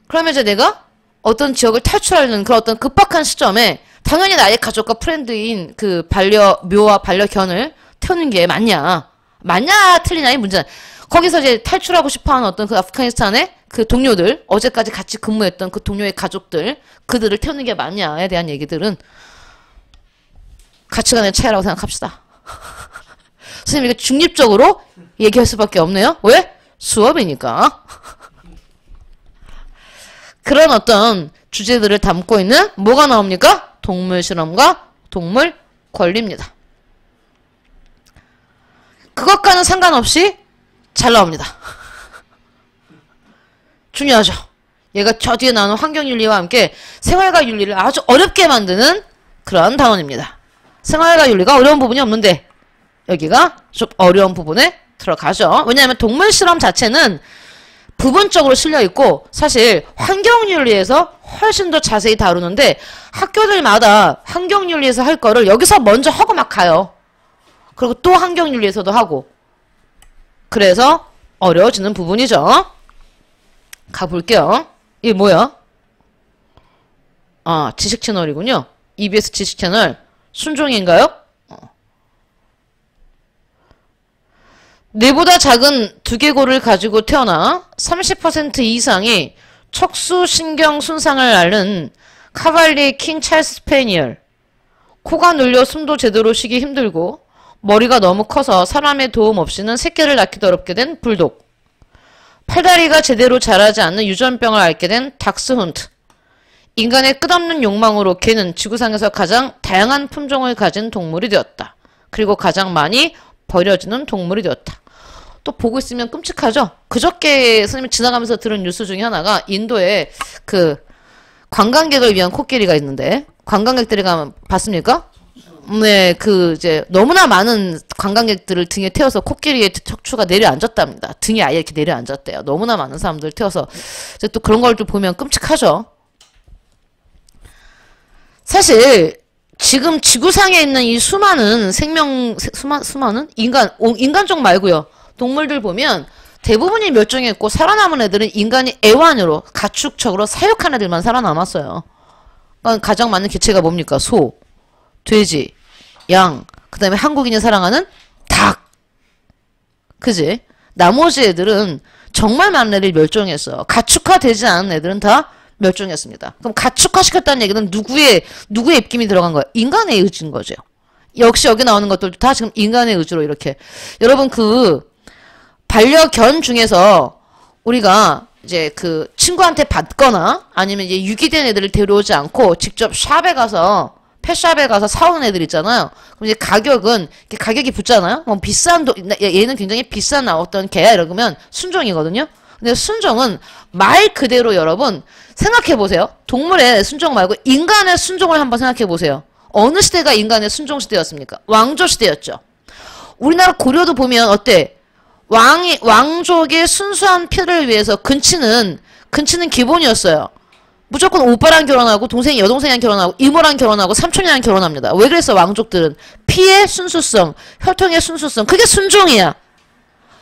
그러면 이제 내가 어떤 지역을 탈출하려는 그런 어떤 급박한 시점에 당연히 나의 가족과 프렌드인 그 반려묘와 반려견을 태우는 게 맞냐 틀리냐의 문제는, 거기서 이제 탈출하고 싶어하는 어떤 그 아프가니스탄의 그 동료들, 어제까지 같이 근무했던 그 동료의 가족들, 그들을 태우는 게 맞냐에 대한 얘기들은 가치관의 차이라고 생각합시다. 선생님, 이게 중립적으로 얘기할 수밖에 없네요. 왜? 수업이니까. 그런 어떤 주제들을 담고 있는 뭐가 나옵니까? 동물 실험과 동물 권리입니다. 그것과는 상관없이 잘 나옵니다. 중요하죠. 얘가 저 뒤에 나오는 환경윤리와 함께 생활과 윤리를 아주 어렵게 만드는 그런 단원입니다. 생활과 윤리가 어려운 부분이 없는데 여기가 좀 어려운 부분에 들어가죠. 왜냐하면 동물 실험 자체는 부분적으로 실려있고 사실 환경윤리에서 훨씬 더 자세히 다루는데, 학교들마다 환경윤리에서 할 거를 여기서 먼저 하고 막 가요. 그리고 또 환경윤리에서도 하고. 그래서 어려워지는 부분이죠. 가볼게요. 이게 뭐야? 아, 지식 채널이군요. EBS 지식 채널. 순종인가요? 뇌보다 작은 두개골을 가지고 태어나 30% 이상이 척수신경 손상을 앓는 카발리 킹 찰스 스페니얼. 코가 눌려 숨도 제대로 쉬기 힘들고 머리가 너무 커서 사람의 도움 없이는 새끼를 낳기도 어렵게 된 불독. 팔다리가 제대로 자라지 않는 유전병을 앓게 된 닥스훈트. 인간의 끝없는 욕망으로 개는 지구상에서 가장 다양한 품종을 가진 동물이 되었다. 그리고 가장 많이 버려지는 동물이 되었다. 또 보고 있으면 끔찍하죠? 그저께 선생님이 지나가면서 들은 뉴스 중에 하나가 인도에 그 관광객을 위한 코끼리가 있는데 관광객들이 가면 봤습니까? 네, 이제 너무나 많은 관광객들을 등에 태워서 코끼리의 척추가 내려앉았답니다. 등이 아예 이렇게 내려앉았대요. 너무나 많은 사람들을 태워서 이제 또 그런 걸 또 보면 끔찍하죠. 사실 지금 지구상에 있는 이 수많은 수많은 인간종 말고요. 동물들 보면 대부분이 멸종했고 살아남은 애들은 인간이 애완으로 가축적으로 사육한 애들만 살아남았어요. 그러니까 가장 많은 개체가 뭡니까? 소, 돼지, 양, 그 다음에 한국인이 사랑하는 닭. 그지? 나머지 애들은 정말 많은 애들이 멸종했어요. 가축화되지 않은 애들은 다 멸종했습니다. 그럼 가축화시켰다는 얘기는 누구의 입김이 들어간 거예요? 인간의 의지인 거죠. 역시 여기 나오는 것들도 다 지금 인간의 의지로 이렇게. 여러분 반려견 중에서 우리가 이제 친구한테 받거나 아니면 이제 유기된 애들을 데려오지 않고 직접 펫샵에 가서 사오는 애들 있잖아요. 그럼 이제 가격이 붙잖아요. 뭐 얘는 굉장히 비싼 어떤 개야 이러면 순종이거든요. 근데 순종은 말 그대로 여러분 생각해보세요. 동물의 순종 말고 인간의 순종을 한번 생각해보세요. 어느 시대가 인간의 순종 시대였습니까? 왕조 시대였죠. 우리나라 고려도 보면 어때? 왕족의 순수한 피를 위해서 근치는 기본이었어요. 무조건 오빠랑 결혼하고 여동생이랑 결혼하고 이모랑 결혼하고 삼촌이랑 결혼합니다. 왜 그랬어? 왕족들은 피의 순수성, 혈통의 순수성, 그게 순종이야.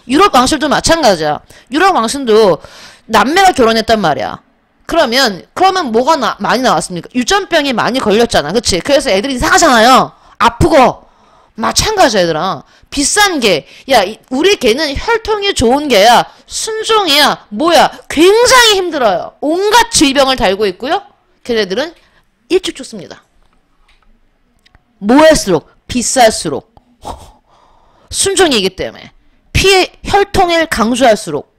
유럽 왕실도 마찬가지야. 유럽 왕실도 남매가 결혼했단 말이야. 그러면 뭐가 많이 나왔습니까? 유전병이 많이 걸렸잖아. 그치? 그래서 애들이 이상하잖아요. 아프고. 마찬가지야, 얘들아. 비싼 개. 야, 우리 개는 혈통이 좋은 개야. 순종이야. 뭐야? 굉장히 힘들어요. 온갖 질병을 달고 있고요. 걔네들은 일찍 죽습니다. 뭐할수록? 비쌀수록. 순종이기 때문에. 피의 혈통을 강조할수록.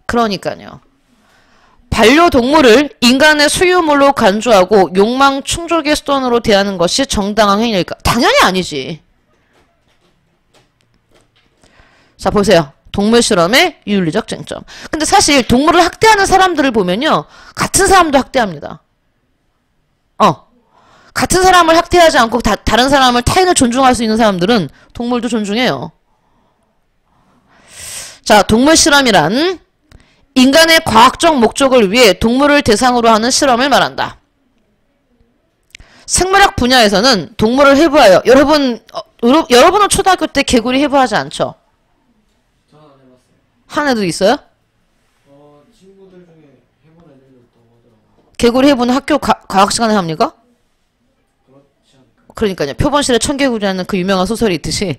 그러니까요. 반려동물을 인간의 소유물로 간주하고 욕망 충족의 수단으로 대하는 것이 정당한 행위일까? 당연히 아니지. 자, 보세요. 동물 실험의 윤리적 쟁점. 근데 사실 동물을 학대하는 사람들을 보면요. 같은 사람도 학대합니다. 같은 사람을 학대하지 않고 다른 사람을 타인을 존중할 수 있는 사람들은 동물도 존중해요. 자, 동물 실험이란 인간의 과학적 목적을 위해 동물을 대상으로 하는 실험을 말한다. 생물학 분야에서는 동물을 해부하여 여러분은 초등학교 때 개구리 해부하지 않죠? 저는 안 해봤어요. 한 애도 있어요? 친구들 중에 해본 애들도 있다고 하더라고요. 개구리 해부는 학교 과학 시간에 합니까? 그렇지 않을까? 그러니까요. 표본실에 천개구리라는 그 유명한 소설이 있듯이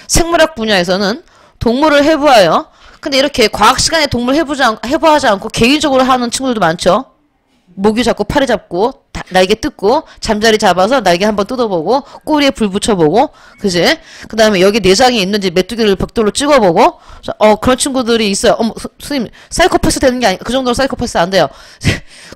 생물학 분야에서는 동물을 해부하여 근데 이렇게 과학 시간에 동물 해부하지 않고 개인적으로 하는 친구들도 많죠. 모기 잡고 파리 잡고 날개 뜯고 잠자리 잡아서 날개 한번 뜯어보고 꼬리에 불 붙여보고 그지? 그 다음에 여기 내장이 있는지 메뚜기를 벽돌로 찍어보고 그런 친구들이 있어요. 선생님 사이코패스 되는 게 그 정도로 사이코패스 안 돼요.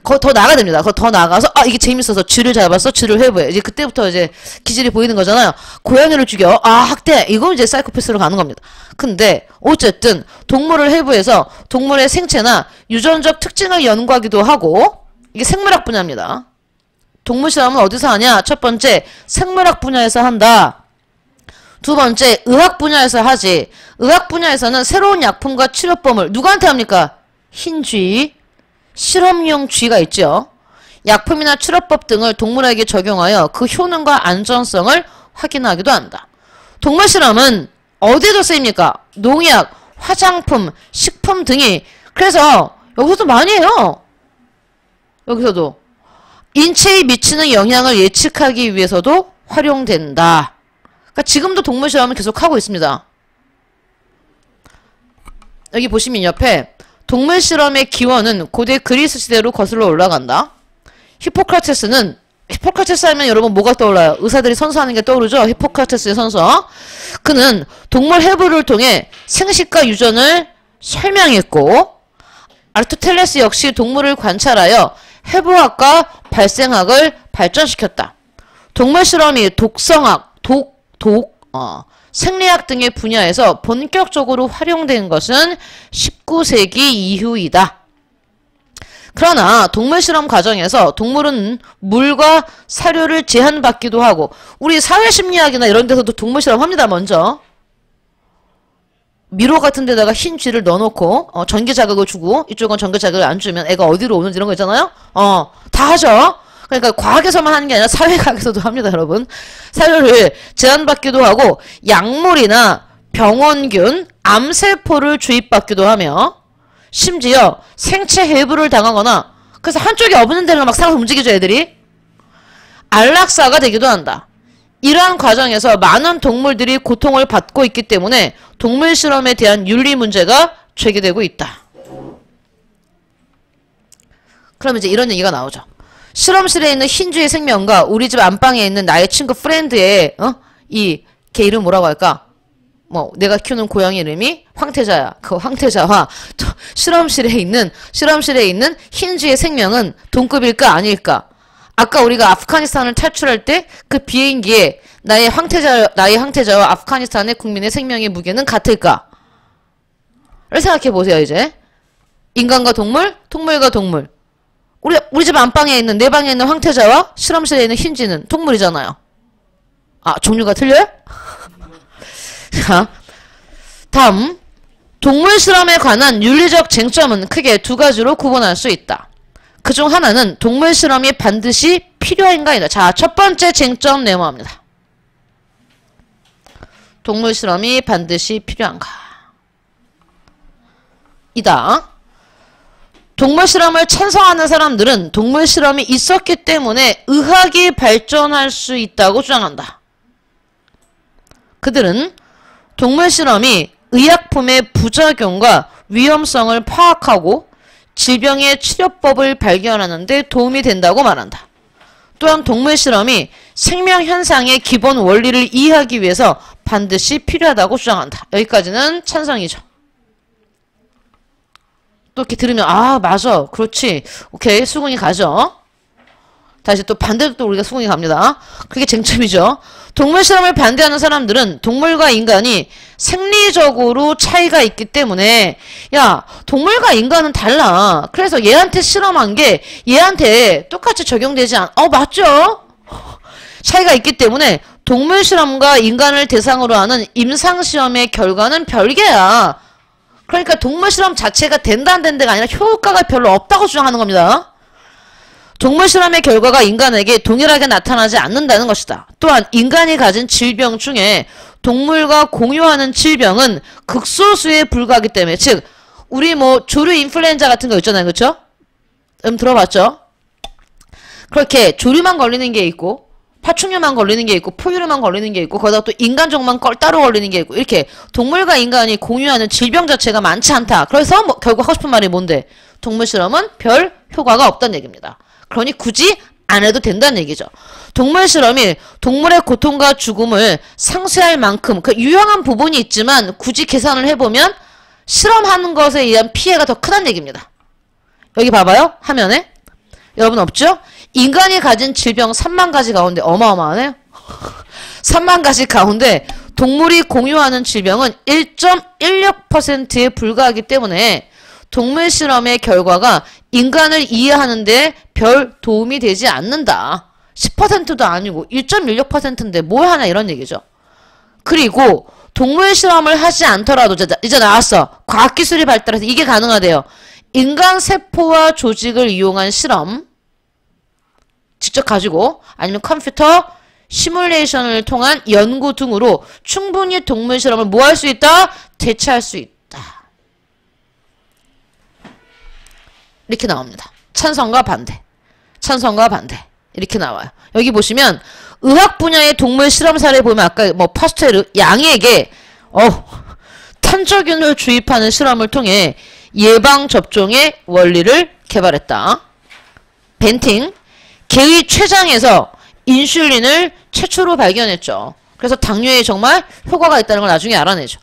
더 나가야 됩니다. 더 나가서 이게 재밌어서 쥐를 잡았어. 쥐를 해부해. 이제 그때부터 이제 기질이 보이는 거잖아요. 고양이를 죽여. 학대. 이건 이제 사이코패스로 가는 겁니다. 근데 어쨌든 동물을 해부해서 동물의 생체나 유전적 특징을 연구하기도 하고 이게 생물학 분야입니다. 동물 실험은 어디서 하냐? 첫 번째, 생물학 분야에서 한다. 두 번째, 의학 분야에서 하지. 의학 분야에서는 새로운 약품과 치료법을 누구한테 합니까? 흰쥐, 실험용 쥐가 있죠. 약품이나 치료법 등을 동물에게 적용하여 그 효능과 안전성을 확인하기도 한다. 동물 실험은 어디에도 쓰입니까? 농약, 화장품, 식품 등이. 그래서 여기서도 많이 해요. 여기서도 인체에 미치는 영향을 예측하기 위해서도 활용된다. 그러니까 지금도 동물 실험을 계속 하고 있습니다. 여기 보시면 옆에 동물 실험의 기원은 고대 그리스 시대로 거슬러 올라간다. 히포크라테스 하면 여러분 뭐가 떠올라요? 의사들이 선서하는 게 떠오르죠? 히포크라테스의 선서. 그는 동물 해부를 통해 생식과 유전을 설명했고, 아리스토텔레스 역시 동물을 관찰하여 해부학과 발생학을 발전시켰다. 동물 실험이 독성학, 생리학 등의 분야에서 본격적으로 활용된 것은 19세기 이후이다. 그러나 동물 실험 과정에서 동물은 물과 사료를 제한받기도 하고, 우리 사회심리학이나 이런 데서도 동물 실험 합니다. 먼저 미로 같은 데다가 흰 쥐를 넣어놓고 전기 자극을 주고, 이쪽은 전기 자극을 안 주면 애가 어디로 오는지 이런 거 있잖아요. 다 하죠. 그러니까 과학에서만 하는 게 아니라 사회과학에서도 합니다, 여러분. 사료를 제한받기도 하고, 약물이나 병원균, 암세포를 주입받기도 하며, 심지어 생체 해부를 당하거나, 그래서 한쪽이 없는 데로 막 살아서 움직이죠, 애들이. 안락사가 되기도 한다. 이러한 과정에서 많은 동물들이 고통을 받고 있기 때문에 동물 실험에 대한 윤리 문제가 제기되고 있다. 그럼 이제 이런 얘기가 나오죠. 실험실에 있는 흰쥐의 생명과 우리 집 안방에 있는 나의 친구 프렌드의 걔 이름 뭐라고 할까? 내가 키우는 고양이 이름이 황태자야. 그 황태자와 실험실에 있는 흰쥐의 생명은 동급일까 아닐까? 아까 우리가 아프가니스탄을 탈출할 때 그 비행기에 나의 황태자와 아프가니스탄의 국민의 생명의 무게는 같을까? 를 생각해 보세요, 이제. 인간과 동물, 동물과 동물. 우리 집 안방에 있는, 내 방에 있는 황태자와 실험실에 있는 흰쥐는 동물이잖아요. 종류가 틀려요? 자, 다음. 동물 실험에 관한 윤리적 쟁점은 크게 두 가지로 구분할 수 있다. 그중 하나는 동물 실험이 반드시 필요한가이다. 자, 첫 번째 쟁점 네모합니다. 동물 실험이 반드시 필요한가? 이다. 동물 실험을 찬성하는 사람들은 동물 실험이 있었기 때문에 의학이 발전할 수 있다고 주장한다. 그들은 동물 실험이 의약품의 부작용과 위험성을 파악하고 질병의 치료법을 발견하는 데 도움이 된다고 말한다. 또한 동물 실험이 생명 현상의 기본 원리를 이해하기 위해서 반드시 필요하다고 주장한다. 여기까지는 찬성이죠. 또 이렇게 들으면 맞아, 그렇지, 오케이, 수긍이 가죠. 다시 또 반대로 또 우리가 수긍이 갑니다. 그게 쟁점이죠. 동물 실험을 반대하는 사람들은 동물과 인간이 생리적으로 차이가 있기 때문에, 야, 동물과 인간은 달라. 그래서 얘한테 실험한 게 얘한테 똑같이 적용되지 맞죠? 차이가 있기 때문에 동물 실험과 인간을 대상으로 하는 임상시험의 결과는 별개야. 그러니까 동물 실험 자체가 된다 안 된다가 아니라 효과가 별로 없다고 주장하는 겁니다. 동물 실험의 결과가 인간에게 동일하게 나타나지 않는다는 것이다. 또한 인간이 가진 질병 중에 동물과 공유하는 질병은 극소수에 불과하기 때문에, 즉 우리 조류 인플루엔자 같은 거 있잖아요, 그렇죠? 들어봤죠? 그렇게 조류만 걸리는 게 있고, 파충류만 걸리는 게 있고, 포유류만 걸리는 게 있고, 거기다가 또 인간종만 따로 걸리는 게 있고, 이렇게 동물과 인간이 공유하는 질병 자체가 많지 않다. 그래서 결국 하고 싶은 말이 뭔데? 동물 실험은 별 효과가 없다는 얘기입니다. 그러니 굳이 안 해도 된다는 얘기죠. 동물 실험이 동물의 고통과 죽음을 상쇄할 만큼 유용한 부분이 있지만, 굳이 계산을 해보면 실험하는 것에 의한 피해가 더 크다는 얘기입니다. 여기 봐봐요, 화면에. 여러분 없죠? 인간이 가진 질병 3만 가지 가운데, 어마어마하네요. 3만 가지 가운데 동물이 공유하는 질병은 1.16%에 불과하기 때문에 동물 실험의 결과가 인간을 이해하는 데 별 도움이 되지 않는다. 10%도 아니고 1.16%인데 뭘 하냐, 이런 얘기죠. 그리고 동물 실험을 하지 않더라도 이제 나왔어. 과학기술이 발달해서 이게 가능하대요. 인간 세포와 조직을 이용한 실험, 직접 가지고, 아니면 컴퓨터, 시뮬레이션을 통한 연구 등으로 충분히 동물 실험을 뭐 할 수 있다? 대체할 수 있다. 이렇게 나옵니다. 찬성과 반대. 찬성과 반대. 이렇게 나와요. 여기 보시면 의학 분야의 동물 실험 사례 보면 아까 뭐 파스테르 양에게 탄저균을 주입하는 실험을 통해 예방 접종의 원리를 개발했다. 벤팅 개의 췌장에서 인슐린을 최초로 발견했죠. 그래서 당뇨에 정말 효과가 있다는 걸 나중에 알아내죠.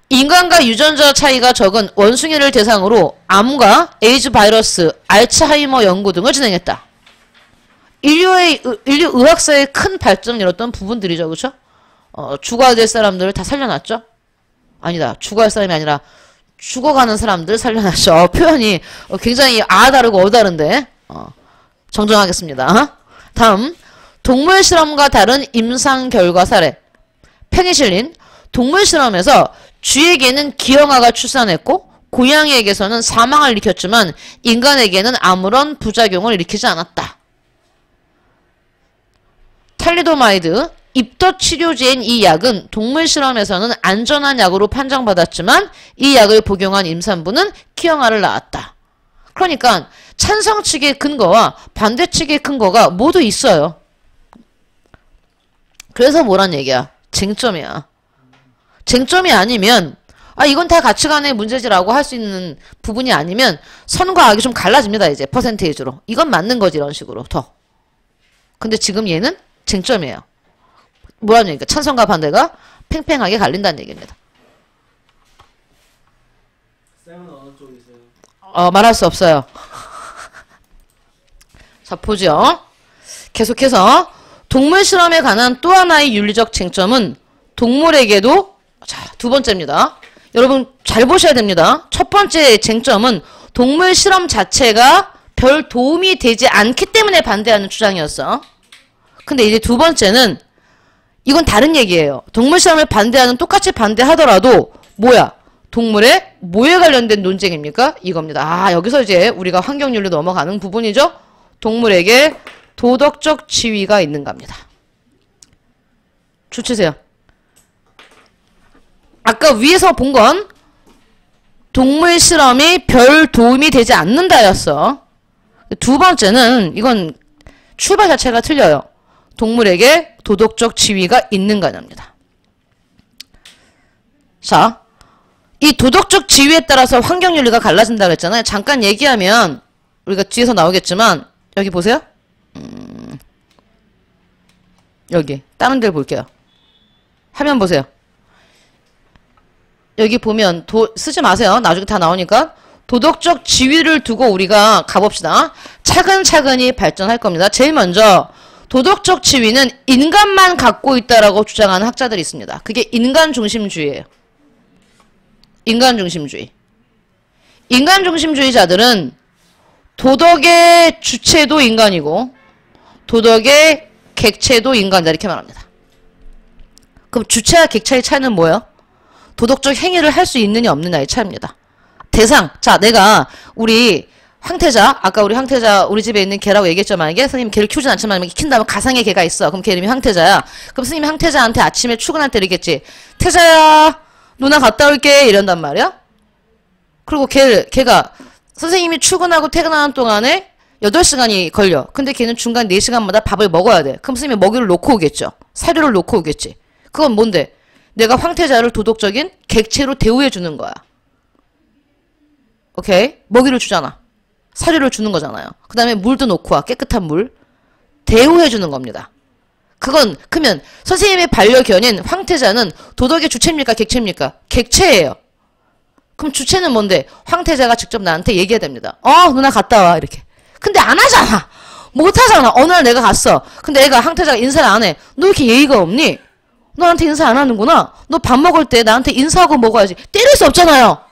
인간과 유전자 차이가 적은 원숭이를 대상으로 암과 에이즈 바이러스, 알츠하이머 연구 등을 진행했다. 인류 의학사의 큰 발전을 이뤘던 부분들이죠. 그렇죠? 죽어야 될 사람들을 다 살려놨죠? 아니다. 죽어야 할 사람이 아니라 죽어가는 사람들 살려놨죠. 표현이 굉장히 다르고 어다른데 정정하겠습니다. 다음 동물 실험과 다른 임상 결과 사례. 페니실린 동물 실험에서 쥐에게는 기형아가 출산했고 고양이에게서는 사망을 일으켰지만 인간에게는 아무런 부작용을 일으키지 않았다. 탈리도마이드 입덧 치료제인 이 약은 동물 실험에서는 안전한 약으로 판정받았지만 이 약을 복용한 임산부는 기형아를 낳았다. 그러니까 찬성 측의 근거와 반대 측의 근거가 모두 있어요. 그래서 뭐란 얘기야? 쟁점이야. 쟁점이 아니면 이건 다 가치관의 문제지라고 할 수 있는 부분이 아니면 선과 악이 좀 갈라집니다. 이제 퍼센테이지로. 이건 맞는 거지 이런 식으로 더. 근데 지금 얘는 쟁점이에요. 뭐라는 얘기가? 찬성과 반대가 팽팽하게 갈린다는 얘기입니다. 쌤은 어느 쪽이세요? 말할 수 없어요. 자, 보죠. 계속해서 동물 실험에 관한 또 하나의 윤리적 쟁점은 동물에게도 두 번째입니다. 여러분 잘 보셔야 됩니다. 첫 번째 쟁점은 동물 실험 자체가 별 도움이 되지 않기 때문에 반대하는 주장이었어. 근데 이제 두 번째는 이건 다른 얘기예요. 동물 실험을 반대하는 똑같이 반대하더라도 동물의 뭐에 관련된 논쟁입니까? 이겁니다. 여기서 이제 우리가 환경윤리로 넘어가는 부분이죠. 동물에게 도덕적 지위가 있는가입니다. 주치세요. 아까 위에서 본 건 동물 실험이 별 도움이 되지 않는다였어. 두 번째는 이건 출발 자체가 틀려요. 동물에게 도덕적 지위가 있는가입니다. 자, 이 도덕적 지위에 따라서 환경윤리가 갈라진다고 했잖아요. 잠깐 얘기하면 우리가 뒤에서 나오겠지만 여기 보세요. 여기 다른 데를 볼게요. 화면 보세요. 여기 보면 쓰지 마세요. 나중에 다 나오니까. 도덕적 지위를 두고 우리가 가봅시다. 차근차근히 발전할 겁니다. 제일 먼저 도덕적 지위는 인간만 갖고 있다라고 주장하는 학자들이 있습니다. 그게 인간중심주의예요. 인간중심주의. 인간중심주의자들은 도덕의 주체도 인간이고 도덕의 객체도 인간이다 이렇게 말합니다. 그럼 주체와 객체의 차이는 뭐예요? 도덕적 행위를 할 수 있느냐 없느냐의 차이입니다. 대상. 자, 내가 우리 황태자, 아까 우리 황태자 우리 집에 있는 개라고 얘기했죠. 만약에 선생님 개를 키우진 않지만 킨다면 가상의 개가 있어. 그럼 걔 이름이 황태자야. 그럼 선생님이 황태자한테 아침에 출근할 때 이러겠지. 태자야, 누나 갔다 올게. 이런단 말이야. 그리고 걔가 선생님이 출근하고 퇴근하는 동안에 8시간이 걸려. 근데 걔는 중간 4시간마다 밥을 먹어야 돼. 그럼 선생님이 먹이를 놓고 오겠죠. 사료를 놓고 오겠지. 그건 뭔데? 내가 황태자를 도덕적인 객체로 대우해 주는 거야. 오케이? 먹이를 주잖아. 사료를 주는 거잖아요. 그 다음에 물도 놓고 와. 깨끗한 물. 대우해 주는 겁니다. 그러면 선생님의 반려견인 황태자는 도덕의 주체입니까? 객체입니까? 객체예요. 그럼 주체는 뭔데? 황태자가 직접 나한테 얘기해야 됩니다. 누나 갔다 와. 이렇게. 근데 안 하잖아. 못 하잖아. 어느 날 내가 갔어. 근데 애가 황태자가 인사를 안 해. 너 왜 이렇게 예의가 없니? 너한테 인사 안 하는구나. 너 밥 먹을 때 나한테 인사하고 먹어야지. 때릴 수 없잖아요.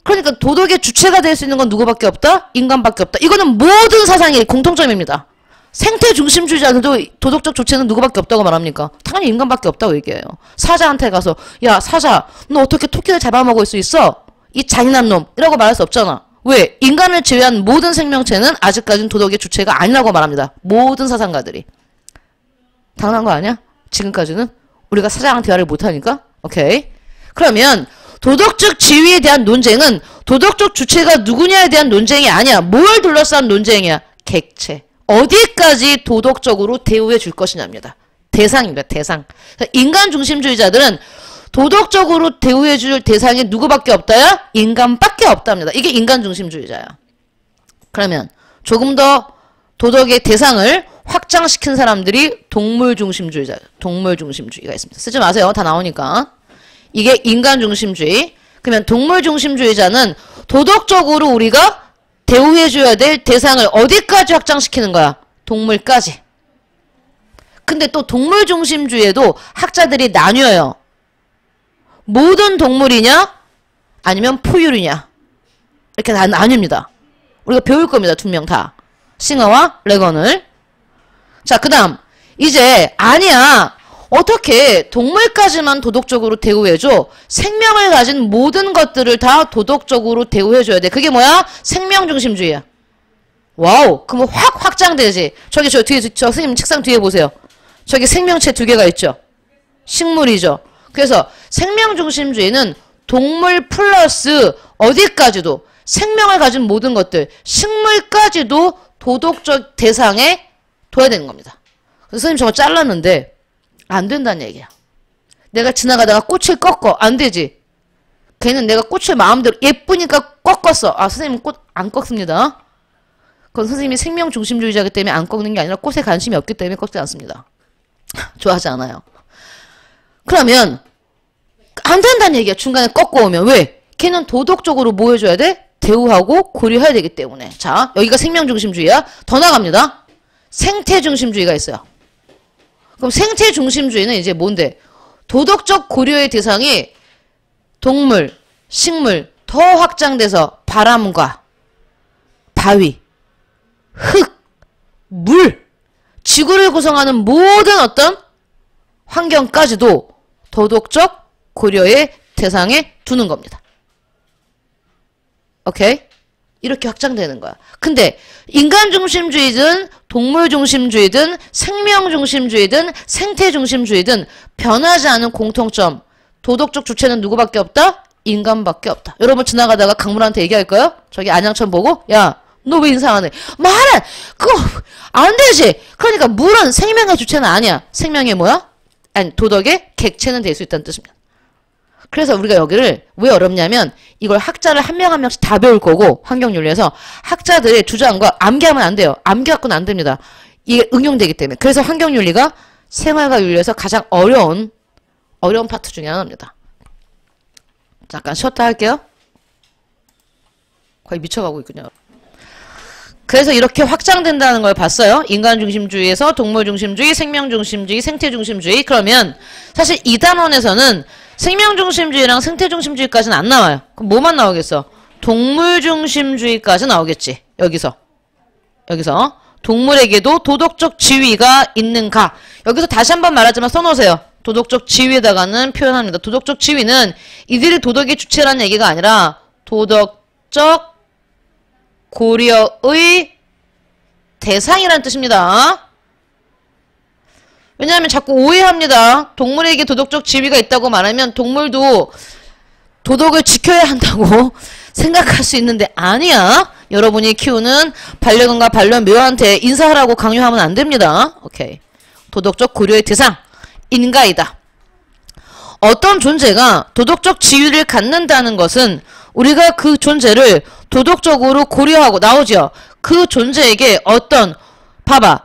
그러니까 도덕의 주체가 될 수 있는 건 누구밖에 없다? 인간밖에 없다. 이거는 모든 사상의 공통점입니다. 생태 중심주의자들도 도덕적 주체는 누구밖에 없다고 말합니까? 당연히 인간밖에 없다고 얘기해요. 사자한테 가서 야 사자 너 어떻게 토끼를 잡아먹을 수 있어? 이 잔인한 놈 이라고 말할 수 없잖아. 왜? 인간을 제외한 모든 생명체는 아직까지는 도덕의 주체가 아니라고 말합니다. 모든 사상가들이. 당연한 거 아니야? 지금까지는? 우리가 사자랑 대화를 못하니까? 오케이. 그러면 도덕적 지위에 대한 논쟁은 도덕적 주체가 누구냐에 대한 논쟁이 아니야. 뭘 둘러싼 논쟁이야? 객체. 어디까지 도덕적으로 대우해 줄 것이냐입니다. 대상입니다. 대상. 인간 중심주의자들은 도덕적으로 대우해 줄 대상이 누구밖에 없다야? 인간밖에 없답니다. 이게 인간 중심주의자야. 그러면 조금 더 도덕의 대상을 확장시킨 사람들이 동물 중심주의자, 동물 중심주의가 있습니다. 쓰지 마세요. 다 나오니까. 이게 인간 중심주의. 그러면 동물 중심주의자는 도덕적으로 우리가 대우해줘야 될 대상을 어디까지 확장시키는 거야? 동물까지. 근데 또 동물 중심주의에도 학자들이 나뉘어요. 모든 동물이냐? 아니면 포유류냐? 이렇게 다 나뉩니다. 우리가 배울 겁니다. 두 명 다. 싱어와 레건을. 자, 그 다음. 이제 아니야. 어떻게 동물까지만 도덕적으로 대우해줘? 생명을 가진 모든 것들을 다 도덕적으로 대우해줘야 돼. 그게 뭐야? 생명중심주의야. 와우. 그럼 확 확장되지. 저기 저 뒤에, 저 선생님 책상 뒤에 보세요. 저기 생명체 두 개가 있죠. 식물이죠. 그래서 생명중심주의는 동물 플러스 어디까지도 생명을 가진 모든 것들, 식물까지도 도덕적 대상에 둬야 되는 겁니다. 그래서 선생님 저거 잘랐는데 안 된다는 얘기야. 내가 지나가다가 꽃을 꺾어. 안 되지. 걔는 내가 꽃을 마음대로 예쁘니까 꺾었어. 아, 선생님은 꽃 안 꺾습니다. 그건 선생님이 생명중심주의자이기 때문에 안 꺾는 게 아니라 꽃에 관심이 없기 때문에 꺾지 않습니다. 좋아하지 않아요. 그러면 안 된다는 얘기야. 중간에 꺾어오면. 왜? 걔는 도덕적으로 뭐 해줘야 돼? 대우하고 고려해야 되기 때문에. 자, 여기가 생명중심주의야. 더 나갑니다. 생태중심주의가 있어요. 그럼 생태중심주의는 이제 뭔데? 도덕적 고려의 대상이 동물, 식물 더 확장돼서 바람과 바위, 흙, 물, 지구를 구성하는 모든 어떤 환경까지도 도덕적 고려의 대상에 두는 겁니다. 오케이? 이렇게 확장되는 거야. 근데 인간중심주의든 동물중심주의든 생명중심주의든 생태중심주의든 변하지 않은 공통점. 도덕적 주체는 누구밖에 없다? 인간밖에 없다. 여러분 지나가다가 강물한테 얘기할까요? 저기 안양천 보고 야, 너 왜 인사 안 해? 말해! 그거 안 되지! 그러니까 물은 생명의 주체는 아니야. 생명의 뭐야? 아니, 도덕의 객체는 될 수 있다는 뜻입니다. 그래서 우리가 여기를 왜 어렵냐면 이걸 학자를 한 명 한 명씩 다 배울 거고 환경윤리에서 학자들의 주장과 암기하면 안 돼요. 암기갖고는 안 됩니다. 이게 응용되기 때문에. 그래서 환경윤리가 생활과 윤리에서 가장 어려운 파트 중에 하나입니다. 잠깐 쉬었다 할게요. 거의 미쳐가고 있군요. 그래서 이렇게 확장된다는 걸 봤어요. 인간중심주의에서 동물중심주의, 생명중심주의, 생태중심주의. 그러면 사실 이 단원에서는 생명중심주의랑 생태중심주의까지는 안 나와요. 그럼 뭐만 나오겠어? 동물중심주의까지 나오겠지. 여기서 동물에게도 도덕적 지위가 있는가. 여기서 다시 한번 말하지만 써놓으세요. 도덕적 지위에다가는 표현합니다. 도덕적 지위는 이들이 도덕의 주체라는 얘기가 아니라 도덕적 고려의 대상이라는 뜻입니다. 왜냐하면 자꾸 오해합니다. 동물에게 도덕적 지위가 있다고 말하면 동물도 도덕을 지켜야 한다고 생각할 수 있는데 아니야. 여러분이 키우는 반려견과 반려묘한테 인사하라고 강요하면 안 됩니다. 오케이. 도덕적 고려의 대상. 인가이다. 어떤 존재가 도덕적 지위를 갖는다는 것은 우리가 그 존재를 도덕적으로 고려하고 나오죠. 그 존재에게 어떤 봐봐.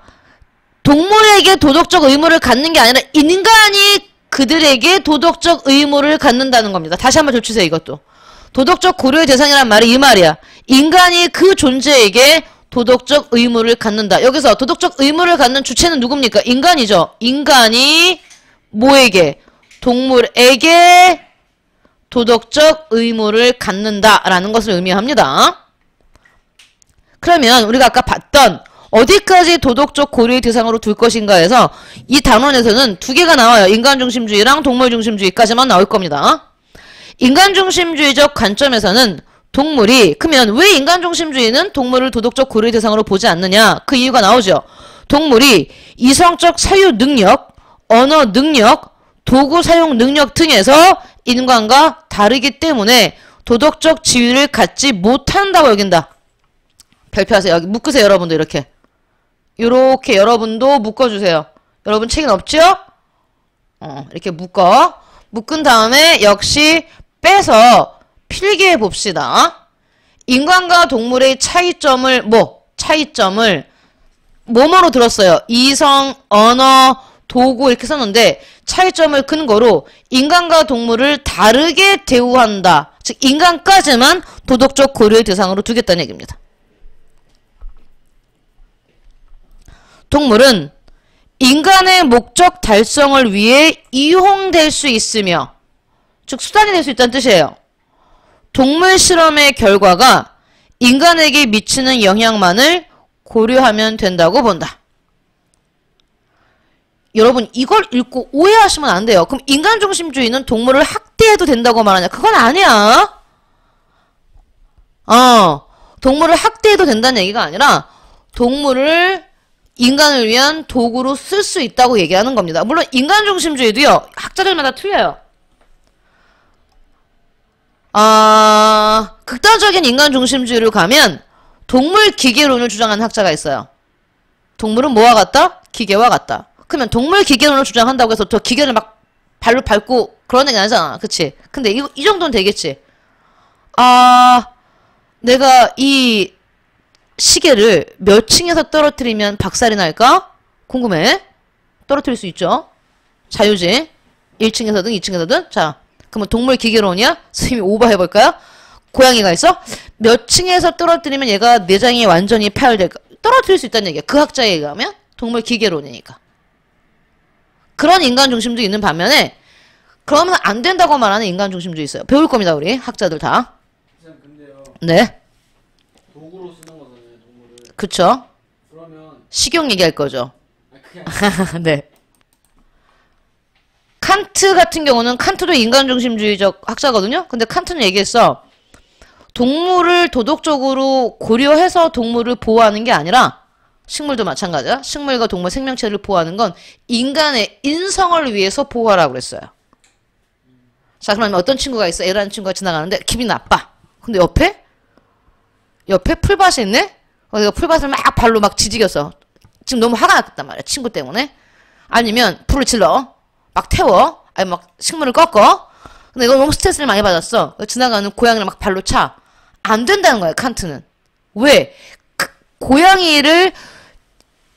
동물에게 도덕적 의무를 갖는 게 아니라 인간이 그들에게 도덕적 의무를 갖는다는 겁니다. 다시 한번 좁히세요. 이것도. 도덕적 고려의 대상이란 말이 이 말이야. 인간이 그 존재에게 도덕적 의무를 갖는다. 여기서 도덕적 의무를 갖는 주체는 누굽니까? 인간이죠. 인간이 뭐에게? 동물에게 도덕적 의무를 갖는다라는 것을 의미합니다. 그러면 우리가 아까 봤던 어디까지 도덕적 고려의 대상으로 둘 것인가 해서 이 단원에서는 두 개가 나와요. 인간중심주의랑 동물중심주의까지만 나올 겁니다. 인간중심주의적 관점에서는 동물이 그러면 왜 인간중심주의는 동물을 도덕적 고려의 대상으로 보지 않느냐? 그 이유가 나오죠. 동물이 이성적 사유 능력, 언어 능력, 도구 사용 능력 등에서 인간과 다르기 때문에 도덕적 지위를 갖지 못한다고 여긴다. 별표하세요. 여기 묶으세요. 여러분도 이렇게. 이렇게 여러분도 묶어주세요. 여러분 책은 없죠? 이렇게 묶은 다음에 역시 빼서 필기해 봅시다. 인간과 동물의 차이점을 뭐뭐로 들었어요. 이성, 언어, 도구 이렇게 썼는데 차이점을 근거로 인간과 동물을 다르게 대우한다. 즉 인간까지만 도덕적 고려의 대상으로 두겠다는 얘기입니다. 동물은 인간의 목적 달성을 위해 이용될 수 있으며 즉 수단이 될 수 있다는 뜻이에요. 동물 실험의 결과가 인간에게 미치는 영향만을 고려하면 된다고 본다. 여러분 이걸 읽고 오해하시면 안 돼요. 그럼 인간중심주의는 동물을 학대해도 된다고 말하냐? 그건 아니야. 동물을 학대해도 된다는 얘기가 아니라 동물을 인간을 위한 도구로 쓸 수 있다고 얘기하는 겁니다. 물론 인간중심주의도요. 학자들마다 틀려요. 극단적인 인간중심주의를 가면 동물 기계론을 주장하는 학자가 있어요. 동물은 뭐와 같다? 기계와 같다. 그러면 동물 기계론을 주장한다고 해서 저 기계를 막 발로 밟고 그런 얘기 아니잖아. 그치? 근데 이 정도는 되겠지. 내가 이 시계를 몇 층에서 떨어뜨리면 박살이 날까? 궁금해? 떨어뜨릴 수 있죠. 자유지. 1층에서든 2층에서든. 자, 그러면 동물 기계론이야? 선생님이 오버해볼까요? 고양이가 있어? 몇 층에서 떨어뜨리면 얘가 내장이 완전히 파열될까? 떨어뜨릴 수 있다는 얘기야. 그 학자에 의하면 동물 기계론이니까. 그런 인간중심주의 있는 반면에 그러면 안 된다고 말하는 인간중심주의 있어요. 배울 겁니다. 우리 학자들 다. 선생님 근데요. 네. 도구로 쓰는 거잖아요. 동물을. 그쵸? 그러면 식용 얘기할 거죠. 그게 아니라 네. 칸트 같은 경우는 칸트도 인간중심주의적 학자거든요. 근데 칸트는 얘기했어. 동물을 도덕적으로 고려해서 동물을 보호하는 게 아니라 식물도 마찬가지야. 식물과 동물 생명체를 보호하는 건 인간의 인성을 위해서 보호하라고 그랬어요. 자, 그러면 어떤 친구가 있어? A라는 친구가 지나가는데 기분이 나빠. 근데 옆에 풀밭이 있네? 내가 풀밭을 막 발로 막 지지겼어. 지금 너무 화가 났단 말이야. 친구 때문에. 아니면 불을 질러. 막 태워. 아니 막 식물을 꺾어. 근데 이거 너무 스트레스를 많이 받았어. 지나가는 고양이를 막 발로 차. 안 된다는 거야, 칸트는. 왜? 고양이를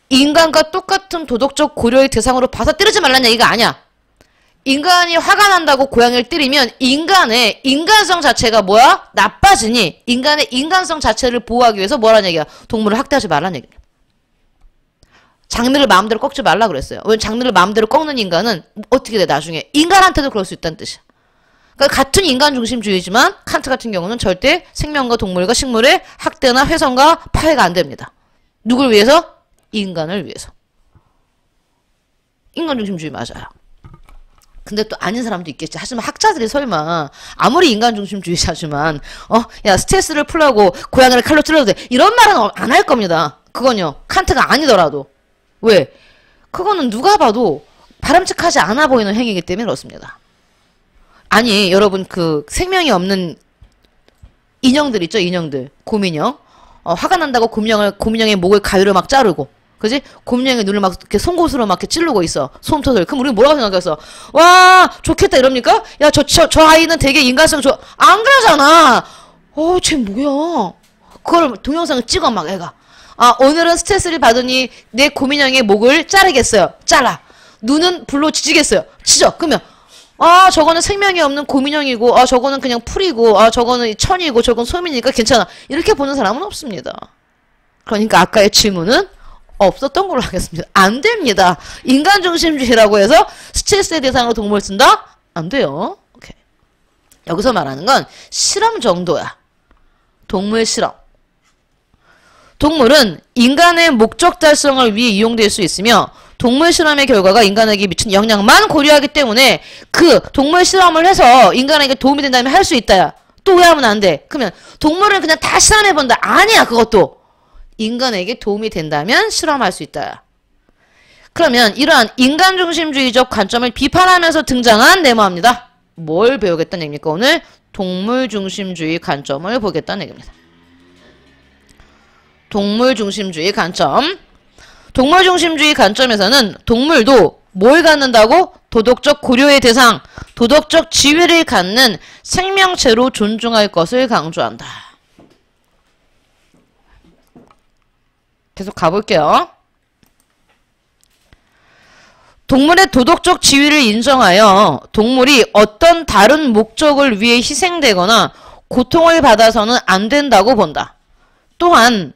인간과 똑같은 도덕적 고려의 대상으로 봐서 때리지 말라는 얘기가 아니야. 인간이 화가 난다고 고양이를 때리면 인간의 인간성 자체가 뭐야? 나빠지니 인간의 인간성 자체를 보호하기 위해서 뭐라는 얘기야? 동물을 학대하지 말라는 얘기야. 장르를 마음대로 꺾지 말라 그랬어요. 왜냐면 장르를 마음대로 꺾는 인간은 어떻게 돼 나중에? 인간한테도 그럴 수 있다는 뜻이야. 그러니까 같은 인간중심주의지만 칸트 같은 경우는 절대 생명과 동물과 식물의 학대나 훼손과 파해가 안 됩니다. 누굴 위해서? 인간을 위해서. 인간중심주의 맞아요. 근데 또 아닌 사람도 있겠지. 하지만 학자들이 설마 아무리 인간중심주의자지만 야 스트레스를 풀려고 고양이를 칼로 찔러도 돼. 이런 말은 안 할 겁니다. 그건요. 칸트가 아니더라도. 왜? 그거는 누가 봐도 바람직하지 않아 보이는 행위이기 때문에 그렇습니다. 아니 여러분 그 생명이 없는 인형들 있죠. 인형들. 곰인형. 화가 난다고 곰인형의 목을 가위로 막 자르고 그지? 곰인형의 눈을 막 이렇게 송곳으로 막 이렇게 찌르고 있어. 소음 터들. 그럼 우리는 뭐라고 생각했어? 와 좋겠다 이럽니까? 야 저 아이는 되게 인간성 좋아. 안 그러잖아. 쟤 뭐야? 그걸 동영상을 찍어 막 애가. 오늘은 스트레스를 받으니 내 곰인형의 목을 자르겠어요. 잘라. 눈은 불로 지지겠어요. 치죠. 그러면 저거는 생명이 없는 곰인형이고 저거는 그냥 풀이고 저거는 천이고 저건 소민이니까 괜찮아. 이렇게 보는 사람은 없습니다. 그러니까 아까의 질문은 없었던 걸로 하겠습니다. 안 됩니다. 인간중심주의라고 해서 스트레스의 대상으로 동물을 쓴다? 안 돼요. 오케이. 여기서 말하는 건 실험 정도야. 동물 실험. 동물은 인간의 목적 달성을 위해 이용될 수 있으며 동물 실험의 결과가 인간에게 미친 영향만 고려하기 때문에 그 동물 실험을 해서 인간에게 도움이 된다면 할 수 있다야. 또 왜 하면 안 돼? 그러면 동물은 그냥 다 실험해본다. 아니야 그것도. 인간에게 도움이 된다면 실험할 수 있다야. 그러면 이러한 인간중심주의적 관점을 비판하면서 등장한 네모입니다. 뭘 배우겠다는 얘기입니까? 오늘 동물중심주의 관점을 보겠다는 얘기입니다. 동물중심주의 관점. 동물중심주의 관점에서는 동물도 뭘 갖는다고? 도덕적 고려의 대상, 도덕적 지위를 갖는 생명체로 존중할 것을 강조한다. 계속 가볼게요. 동물의 도덕적 지위를 인정하여 동물이 어떤 다른 목적을 위해 희생되거나 고통을 받아서는 안 된다고 본다. 또한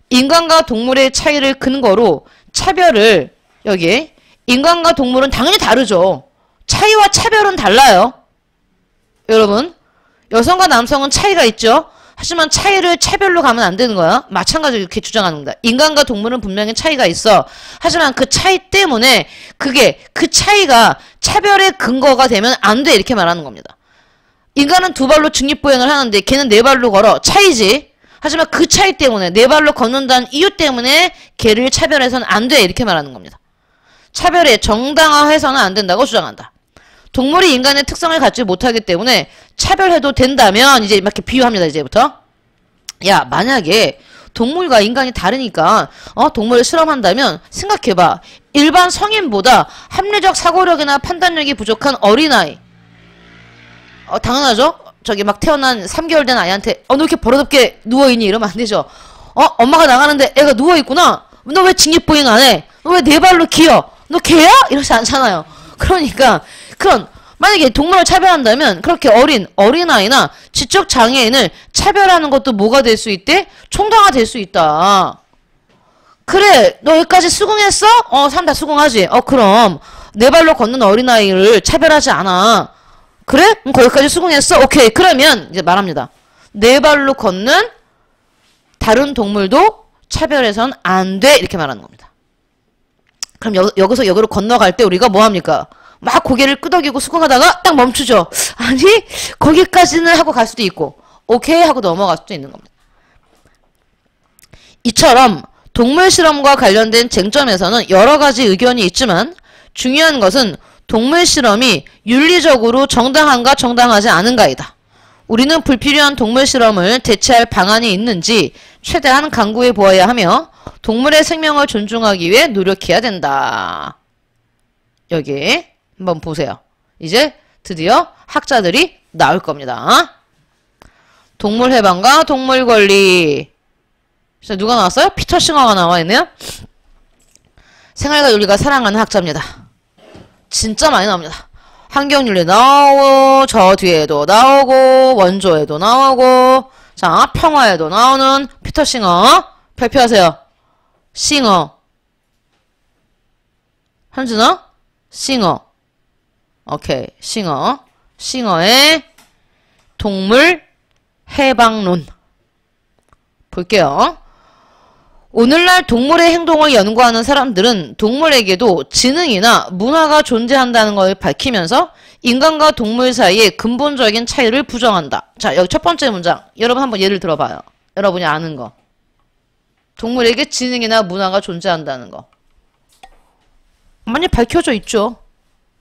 인간과 동물의 차이를 근거로 차별을 여기에 인간과 동물은 당연히 다르죠. 차이와 차별은 달라요. 여러분 여성과 남성은 차이가 있죠. 하지만 차이를 차별로 가면 안 되는 거야. 마찬가지로 이렇게 주장하는 겁니다. 인간과 동물은 분명히 차이가 있어. 하지만 그 차이 때문에 그 차이가 차별의 근거가 되면 안 돼. 이렇게 말하는 겁니다. 인간은 두 발로 직립보행을 하는데 걔는 네 발로 걸어. 차이지. 하지만 그 차이 때문에 네 발로 걷는다는 이유 때문에 걔를 차별해서는 안 돼. 이렇게 말하는 겁니다. 차별에 정당화해서는 안 된다고 주장한다. 동물이 인간의 특성을 갖지 못하기 때문에 차별해도 된다면 이제 이렇게 비유합니다. 이제부터. 야 만약에 동물과 인간이 다르니까 동물을 실험한다면 생각해봐. 일반 성인보다 합리적 사고력이나 판단력이 부족한 어린아이. 당연하죠. 저기 막 태어난 3개월 된 아이한테 너 이렇게 버릇없게 누워있니? 이러면 안 되죠. 엄마가 나가는데 애가 누워있구나. 너 왜 직립보행 안 해? 너 왜 네 발로 기어? 너 개야? 이러지 않잖아요. 그러니까 만약에 동물을 차별한다면 그렇게 어린아이나 지적 장애인을 차별하는 것도 뭐가 될 수 있대? 총당화 될 수 있다. 그래 너 여기까지 수긍했어? 삶 다 수긍하지. 그럼 네 발로 걷는 어린아이를 차별하지 않아. 그래? 거기까지 수긍했어? 오케이. 그러면 이제 말합니다. 네 발로 걷는 다른 동물도 차별해서는 안 돼. 이렇게 말하는 겁니다. 그럼 여기서 여기로 건너갈 때 우리가 뭐 합니까? 막 고개를 끄덕이고 수긍하다가 딱 멈추죠. 아니 거기까지는 하고 갈 수도 있고 오케이 하고 넘어갈 수도 있는 겁니다. 이처럼 동물 실험과 관련된 쟁점에서는 여러 가지 의견이 있지만 중요한 것은 동물 실험이 윤리적으로 정당한가 정당하지 않은가이다. 우리는 불필요한 동물 실험을 대체할 방안이 있는지 최대한 강구해 보아야 하며 동물의 생명을 존중하기 위해 노력해야 된다. 여기 한번 보세요. 이제 드디어 학자들이 나올 겁니다. 동물 해방과 동물 권리. 누가 나왔어요? 피터 싱어가 나와 있네요. 생활과 윤리가 사랑하는 학자입니다. 진짜 많이 나옵니다. 환경윤리 나오고 저 뒤에도 나오고 원조에도 나오고 자 평화에도 나오는 피터 싱어. 발표하세요. 싱어. 현준아? 싱어. 오케이. 싱어. 싱어의 동물 해방론. 볼게요. 오늘날 동물의 행동을 연구하는 사람들은 동물에게도 지능이나 문화가 존재한다는 걸 밝히면서 인간과 동물 사이의 근본적인 차이를 부정한다. 자, 여기 첫 번째 문장. 여러분 한번 예를 들어봐요. 여러분이 아는 거. 동물에게 지능이나 문화가 존재한다는 거. 많이 밝혀져 있죠.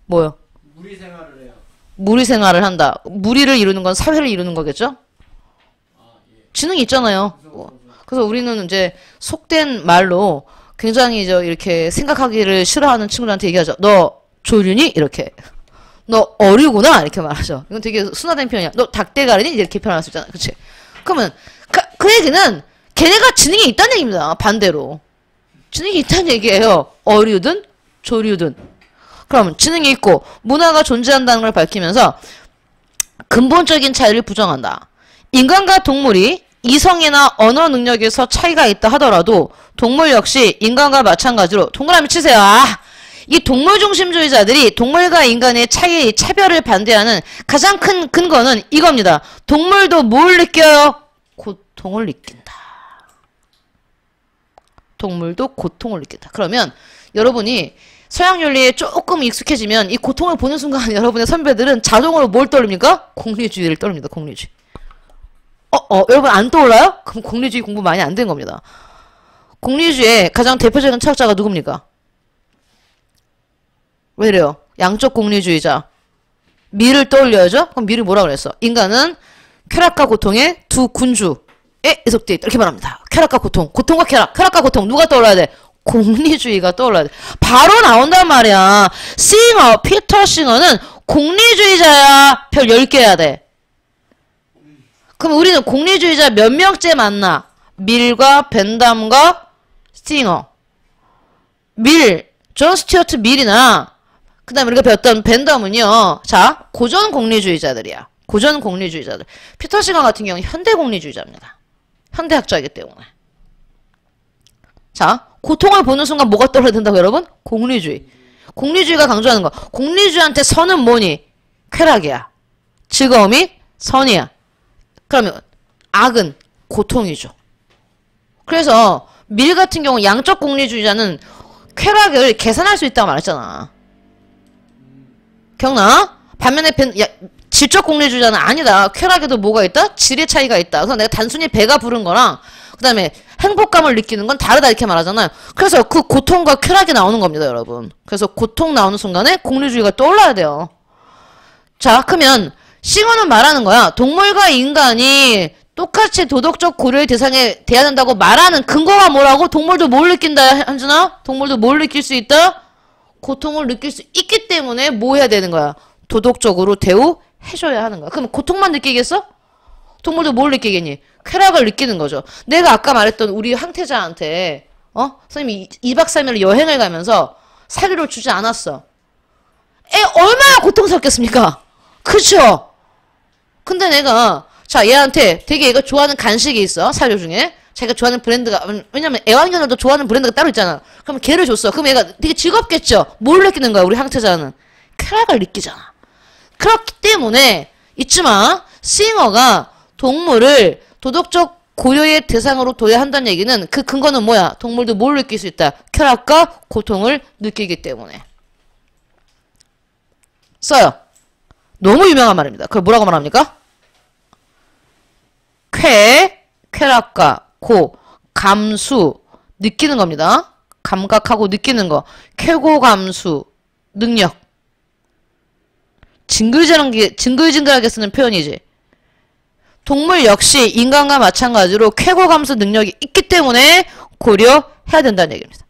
뭐요? 무리 생활을 해요. 무리 생활을 한다. 무리를 이루는 건 사회를 이루는 거겠죠? 예. 지능이 있잖아요. 그래서 우리는 이제 속된 말로 굉장히 이렇게 생각하기를 싫어하는 친구들한테 얘기하죠. 너 조륜이? 이렇게. 너 어류구나? 이렇게 말하죠. 이건 되게 순화된 표현이야. 너 닭대가리니? 이렇게 표현할 수 있잖아. 그치? 그러면 그 얘기는 걔네가 지능이 있다는 얘기입니다. 반대로. 지능이 있다는 얘기예요. 어류든 조류든. 그럼 지능이 있고 문화가 존재한다는 걸 밝히면서 근본적인 차이를 부정한다. 인간과 동물이 이성이나 언어 능력에서 차이가 있다 하더라도 동물 역시 인간과 마찬가지로 동그라미 치세요. 이 동물 중심주의자들이 동물과 인간의 차별을 반대하는 가장 큰 근거는 이겁니다. 동물도 뭘 느껴요? 고통을 느낀다. 동물도 고통을 느낀다. 그러면 여러분이 서양윤리에 조금 익숙해지면 이 고통을 보는 순간 여러분의 선배들은 자동으로 뭘 떠올립니까? 공리주의를 떠올립니다. 공리주의. 여러분 안 떠올라요? 그럼 공리주의 공부 많이 안 된 겁니다. 공리주의의 가장 대표적인 철학자가 누굽니까? 왜 이래요? 양적 공리주의자. 미를 떠올려야죠? 그럼 미를 뭐라 그랬어? 인간은 쾌락과 고통의 두 군주에 애속되어 있다. 이렇게 말합니다. 쾌락과 고통. 고통과 쾌락과 고통. 누가 떠올라야 돼? 공리주의가 떠올라야 돼. 바로 나온단 말이야. 싱어, 피터 싱어는 공리주의자야. 별 10개 해야 돼. 그럼 우리는 공리주의자 몇 명째 만나? 밀과 벤담과 싱어. 밀, 존 스튜어트 밀이나 그 다음에 우리가 배웠던 벤덤은요. 자, 고전 공리주의자들이야. 고전 공리주의자들. 피터 싱어 같은 경우는 현대 공리주의자입니다. 현대학자이기 때문에. 자, 고통을 보는 순간 뭐가 떠올라야 된다고 여러분? 공리주의. 공리주의가 강조하는 거. 공리주의한테 선은 뭐니? 쾌락이야. 즐거움이 선이야. 그러면 악은 고통이죠. 그래서 밀 같은 경우 양적 공리주의자는 쾌락을 계산할 수 있다고 말했잖아. 기억나? 반면에 질적 공리주의자는 아니다. 쾌락에도 뭐가 있다? 질의 차이가 있다. 그래서 내가 단순히 배가 부른 거랑 그 다음에 행복감을 느끼는 건 다르다 이렇게 말하잖아요. 그래서 그 고통과 쾌락이 나오는 겁니다, 여러분. 그래서 고통 나오는 순간에 공리주의가 떠올라야 돼요. 자, 그러면 싱어는 말하는 거야. 동물과 인간이 똑같이 도덕적 고려의 대상에 돼야 된다고 말하는 근거가 뭐라고? 동물도 뭘 느낀다, 한준아? 동물도 뭘 느낄 수 있다? 고통을 느낄 수 있기 때문에 뭐 해야 되는 거야? 도덕적으로 대우해줘야 하는 거야. 그럼 고통만 느끼겠어? 동물도 뭘 느끼겠니? 쾌락을 느끼는 거죠. 내가 아까 말했던 우리 항태자한테 선생님이 2박 3일 여행을 가면서 사료를 주지 않았어. 얼마나 고통스럽겠습니까? 그쵸? 근데 내가 자 얘한테 되게 얘가 좋아하는 간식이 있어. 사료 중에. 자기가 좋아하는 브랜드가 왜냐면 애완견들도 좋아하는 브랜드가 따로 있잖아. 그럼 걔를 줬어. 그럼 얘가 되게 즐겁겠죠? 뭘 느끼는 거야 우리 항태자는? 쾌락을 느끼잖아. 그렇기 때문에 잊지 마. 싱어가 동물을 도덕적 고려의 대상으로 둬야 한다는 얘기는 그 근거는 뭐야? 동물도 뭘 느낄 수 있다? 쾌락과 고통을 느끼기 때문에. 써요. 너무 유명한 말입니다. 그걸 뭐라고 말합니까? 쾌락과 감수, 느끼는 겁니다. 감각하고 느끼는 거. 쾌고 감수, 능력. 징글징글하게 쓰는 표현이지. 동물 역시 인간과 마찬가지로 쾌고 감수 능력이 있기 때문에 고려해야 된다는 얘기입니다.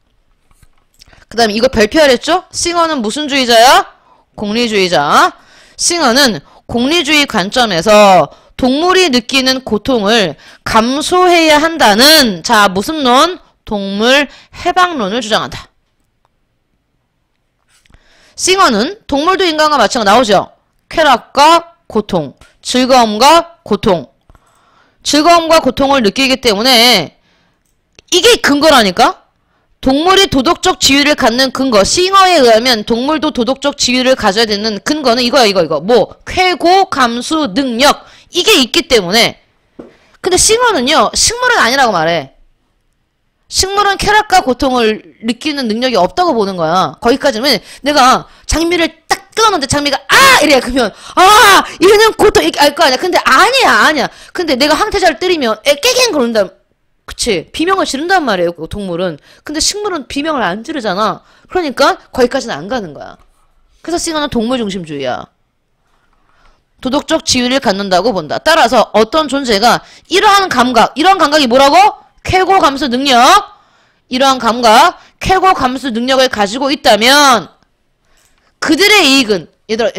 그 다음에 이거 별표하랬죠? 싱어는 무슨 주의자야? 공리주의자. 싱어는 공리주의 관점에서 동물이 느끼는 고통을 감수해야 한다는 자 무슨 론? 동물 해방론을 주장한다. 싱어는 동물도 인간과 마찬가지로 나오죠. 쾌락과 고통, 즐거움과 고통. 즐거움과 고통을 느끼기 때문에 이게 근거라니까? 동물이 도덕적 지위를 갖는 근거. 싱어에 의하면 동물도 도덕적 지위를 가져야 되는 근거는 이거야 이거. 뭐 쾌고 감수 능력. 이게 있기 때문에. 근데 싱어는요. 식물은 아니라고 말해. 식물은 쾌락과 고통을 느끼는 능력이 없다고 보는 거야. 거기까지는 내가 장미를 딱 뜯었는데 장미가 이래. 그러면 얘는 고통 이렇게 알 거 아니야. 근데 아니야. 근데 내가 항태자를 때리면 깨갱 그런다. 그치? 비명을 지른단 말이에요. 동물은. 근데 식물은 비명을 안 지르잖아. 그러니까 거기까지는 안 가는 거야. 그래서 싱어는 동물 중심주의야. 도덕적 지위를 갖는다고 본다. 따라서 어떤 존재가 이러한 감각이 뭐라고? 쾌고 감수 능력. 이러한 감각, 쾌고 감수 능력을 가지고 있다면 그들의 이익은 얘들아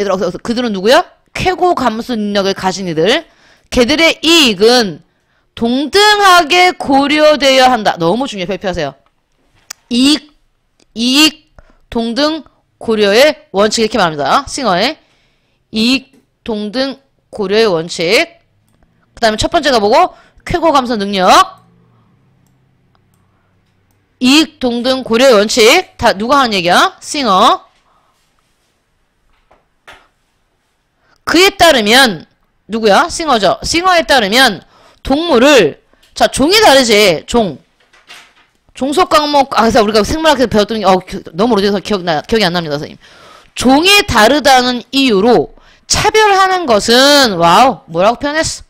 그들은 누구야? 쾌고 감수 능력을 가진 이들. 걔들의 이익은 동등하게 고려되어야 한다. 너무 중요해. 발표하세요. 이익 동등 고려의 원칙 이렇게 말합니다. 싱어의 이익 동등 고려의 원칙. 그 다음에 첫 번째가 뭐고? 쾌고 감수 능력. 이익 동등 고려의 원칙. 다 누가 하는 얘기야? 싱어. 그에 따르면 누구야? 싱어죠. 싱어에 따르면 동물을 자 종이 다르지. 종속 과목 그래서 우리가 생물학에서 배웠던 게 너무 오래돼서 기억이 안 납니다, 선생님. 종이 다르다는 이유로 차별하는 것은 뭐라고 표현했어?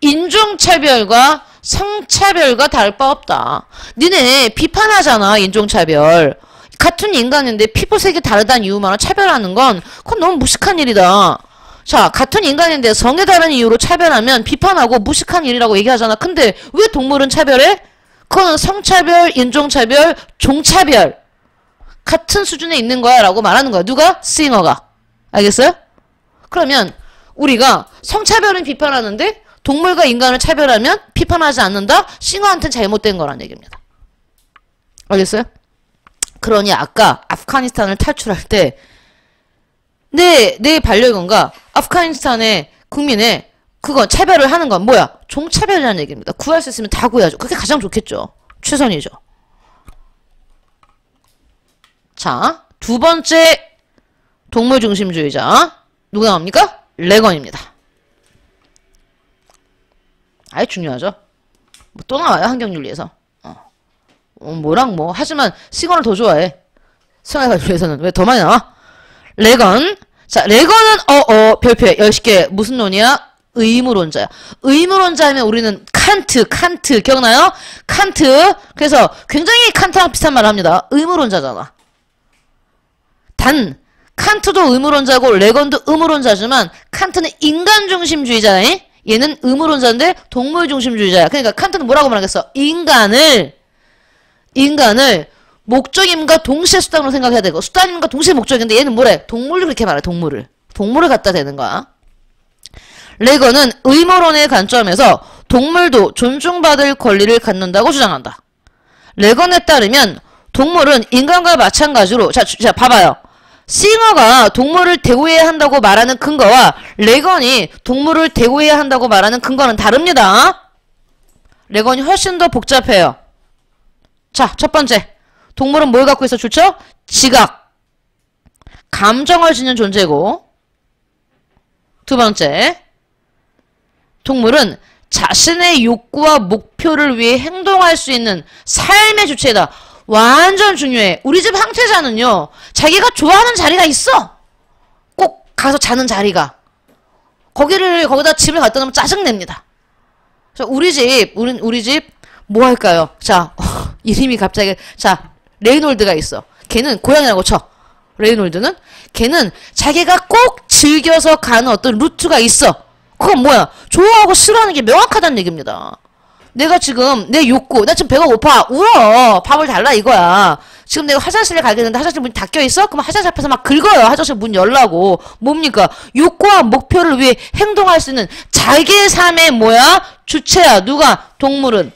인종차별과 성차별과 다를 바 없다. 니네 비판하잖아, 인종차별. 같은 인간인데 피부색이 다르다는 이유만 차별하는 건 그건 너무 무식한 일이다. 자, 같은 인간인데 성에 다른 이유로 차별하면 비판하고 무식한 일이라고 얘기하잖아. 근데 왜 동물은 차별해? 그거는 성차별, 인종차별, 종차별 같은 수준에 있는 거야 라고 말하는 거야. 누가? 싱어가. 알겠어요? 그러면 우리가 성차별은 비판하는데 동물과 인간을 차별하면 비판하지 않는다? 싱어한테는 잘못된 거란 얘기입니다. 알겠어요? 그러니 아까 아프가니스탄을 탈출할 때 내 반려견과 아프가니스탄의 국민의 그거 차별을 하는 건 뭐야? 종차별이라는 얘기입니다. 구할 수 있으면 다 구해야죠. 그게 가장 좋겠죠. 최선이죠. 자, 두 번째 동물 중심주의자 누가 나옵니까? 레건입니다. 아예 중요하죠. 뭐 또 나와요. 환경윤리에서. 뭐랑 뭐 하지만 싱어를 더 좋아해. 생활관리에서는 왜 더 많이 나와? 레건. 자, 레건은 별표에 10개. 무슨 논이야? 의무론자야. 의무론자면 우리는 칸트 기억나요? 칸트. 그래서 굉장히 칸트랑 비슷한 말을 합니다. 의무론자잖아. 단 칸트도 의무론자고 레건도 의무론자지만 칸트는 인간중심주의자야. 얘는 의무론자인데 동물중심주의자야. 그러니까 칸트는 뭐라고 말하겠어? 인간을 목적임과 동시에 수단으로 생각해야 되고 수단임과 동시에 목적인데 얘는 뭐래? 동물을 그렇게 말해. 동물을 갖다 대는 거야. 레건은 의무론의 관점에서 동물도 존중받을 권리를 갖는다고 주장한다. 레건에 따르면 동물은 인간과 마찬가지로 자 봐봐요. 싱어가 동물을 대우해야 한다고 말하는 근거와 레건이 동물을 대우해야 한다고 말하는 근거는 다릅니다. 레건이 훨씬 더 복잡해요. 자, 첫 번째. 동물은 뭘 갖고 있어? 좋죠? 지각. 감정을 지닌 존재고. 두 번째. 동물은 자신의 욕구와 목표를 위해 행동할 수 있는 삶의 주체다. 완전 중요해. 우리 집 황태자는요. 자기가 좋아하는 자리가 있어. 꼭 가서 자는 자리가. 거기다 집을 갖다 놓으면 짜증냅니다. 우리 집 뭐 할까요? 자, 이름이 갑자기 자, 레이놀드가 있어. 걔는 고양이라고 쳐. 레이놀드는 걔는 자기가 꼭 즐겨서 가는 어떤 루트가 있어. 그건 뭐야? 좋아하고 싫어하는 게 명확하다는 얘기입니다. 내가 지금 내 욕구, 나 지금 배가 고파. 울어. 밥을 달라 이거야. 지금 내가 화장실에 가겠는데 화장실 문이 닫혀 있어? 그럼 화장실 앞에서 막 긁어요. 화장실 문 열라고. 뭡니까? 욕구와 목표를 위해 행동할 수 있는 자기의 삶의 뭐야? 주체야. 누가? 동물은.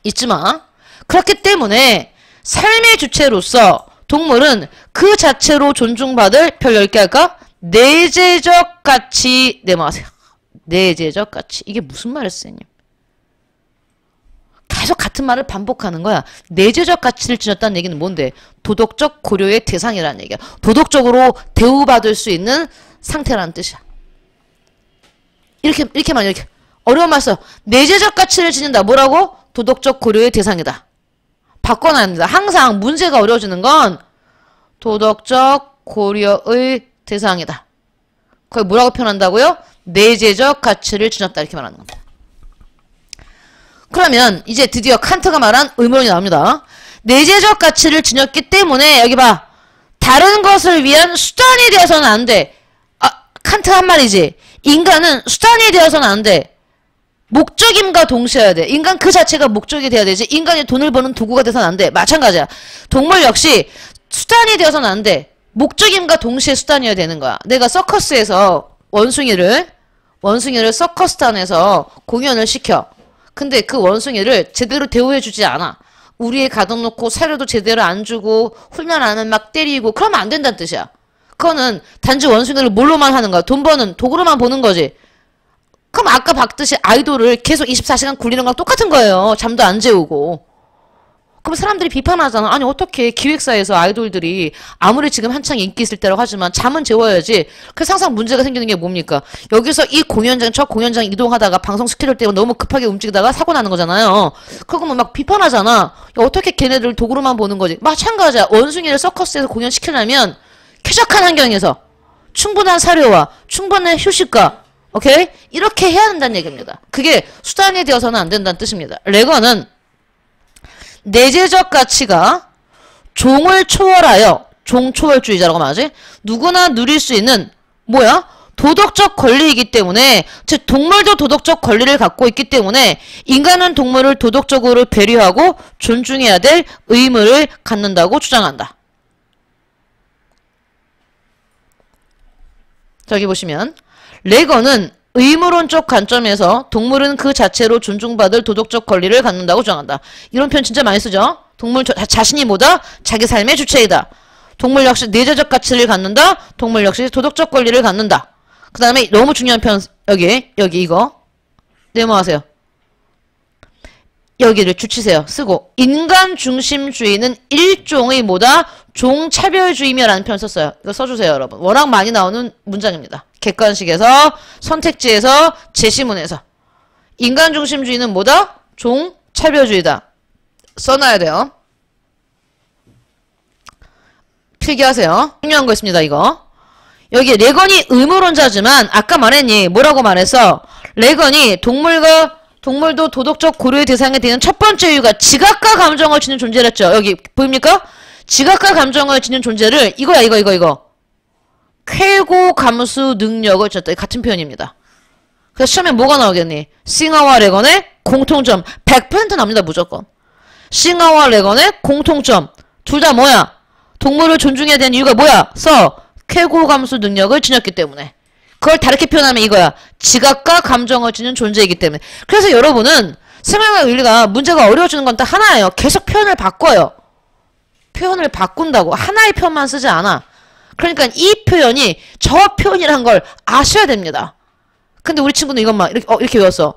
잊지 마. 그렇기 때문에 삶의 주체로서 동물은 그 자체로 존중받을 별 10개 할까? 내재적 가치 내모아세요. 내재적 가치. 이게 무슨 말이에요, 선생님? 계속 같은 말을 반복하는 거야. 내재적 가치를 지녔다는 얘기는 뭔데? 도덕적 고려의 대상이라는 얘기야. 도덕적으로 대우받을 수 있는 상태라는 뜻이야. 이렇게 말이야. 이렇게. 어려운 말 써. 내재적 가치를 지닌다. 뭐라고? 도덕적 고려의 대상이다. 바꿔놔야 합니다. 항상 문제가 어려워지는 건 도덕적 고려의 대상이다. 거기 뭐라고 표현한다고요? 내재적 가치를 지녔다. 이렇게 말하는 겁니다. 그러면 이제 드디어 칸트가 말한 의무론이 나옵니다. 내재적 가치를 지녔기 때문에 여기 봐. 다른 것을 위한 수단이 되어서는 안 돼. 칸트 한 말이지. 인간은 수단이 되어서는 안 돼. 목적임과 동시에야 돼. 인간 그 자체가 목적이 돼야 되지. 인간이 돈을 버는 도구가 돼서는 안 돼. 마찬가지야. 동물 역시 수단이 되어서는 안 돼. 목적임과 동시에 수단이어야 되는 거야. 내가 서커스에서 원숭이를 서커스단에서 공연을 시켜. 근데 그 원숭이를 제대로 대우해주지 않아. 우리에 가둬놓고 사료도 제대로 안 주고 훈련 안 하면 막 때리고 그러면 안 된다는 뜻이야. 그거는 단지 원숭이를 뭘로만 하는 거야. 돈 버는 도구로만 보는 거지. 그럼 아까 봤듯이 아이돌을 계속 24시간 굴리는 거랑 똑같은 거예요. 잠도 안 재우고. 그럼 사람들이 비판하잖아. 아니 어떻게 기획사에서 아이돌들이 아무리 지금 한창 인기 있을 때라고 하지만 잠은 재워야지. 그래서 항상 문제가 생기는 게 뭡니까? 여기서 이 공연장 저 공연장 이동하다가 방송 스케줄 때문에 너무 급하게 움직이다가 사고 나는 거잖아요. 그러면 막 비판하잖아. 야, 어떻게 걔네들 도구로만 보는 거지. 마찬가지야. 원숭이를 서커스에서 공연시키려면 쾌적한 환경에서 충분한 사료와 충분한 휴식과 오케이? 이렇게 해야 한다는 얘기입니다. 그게 수단이 되어서는 안 된다는 뜻입니다. 레건은 내재적 가치가 종을 초월하여, 종초월주의자라고 말하지? 누구나 누릴 수 있는 뭐야? 도덕적 권리이기 때문에, 즉 동물도 도덕적 권리를 갖고 있기 때문에 인간은 동물을 도덕적으로 배려하고 존중해야 될 의무를 갖는다고 주장한다. 저기 보시면 레건은 의무론적 관점에서 동물은 그 자체로 존중받을 도덕적 권리를 갖는다고 주장한다. 이런 표현 진짜 많이 쓰죠. 동물 자신이 뭐다? 자기 삶의 주체이다. 동물 역시 내재적 가치를 갖는다. 동물 역시 도덕적 권리를 갖는다. 그 다음에 너무 중요한 표현 여기 이거 네모하세요. 여기를 주치세요. 쓰고 인간 중심주의는 일종의 뭐다? 종차별주의며라는 표현 썼어요. 이거 써주세요, 여러분. 워낙 많이 나오는 문장입니다. 객관식에서, 선택지에서, 제시문에서. 인간 중심주의는 뭐다? 종차별주의다. 써놔야 돼요. 필기하세요. 중요한 거 있습니다, 이거. 여기 레건이 의무론자지만 아까 말했니? 뭐라고 말했어? 레건이 동물도 도덕적 고려의 대상이 되는 첫 번째 이유가 지각과 감정을 지닌 존재랬죠. 여기 보입니까? 지각과 감정을 지닌 존재를 이거야 이거 쾌고 감수 능력을 줬다. 같은 표현입니다. 그래서 시험에 뭐가 나오겠니? 싱어와 레건의 공통점 100% 나옵니다. 무조건. 싱어와 레건의 공통점 둘 다 뭐야? 동물을 존중해야 되는 이유가 뭐야? 쾌고 감수 능력을 지녔기 때문에. 그걸 다르게 표현하면 이거야. 지각과 감정을 지닌 존재이기 때문에. 그래서 여러분은 생활과 윤리가 문제가 어려워지는 건 딱 하나예요. 계속 표현을 바꿔요. 표현을 바꾼다고. 하나의 표현만 쓰지 않아. 그러니까 이 표현이 저 표현이란 걸 아셔야 됩니다. 근데 우리 친구는 이것만 이렇게 외웠어.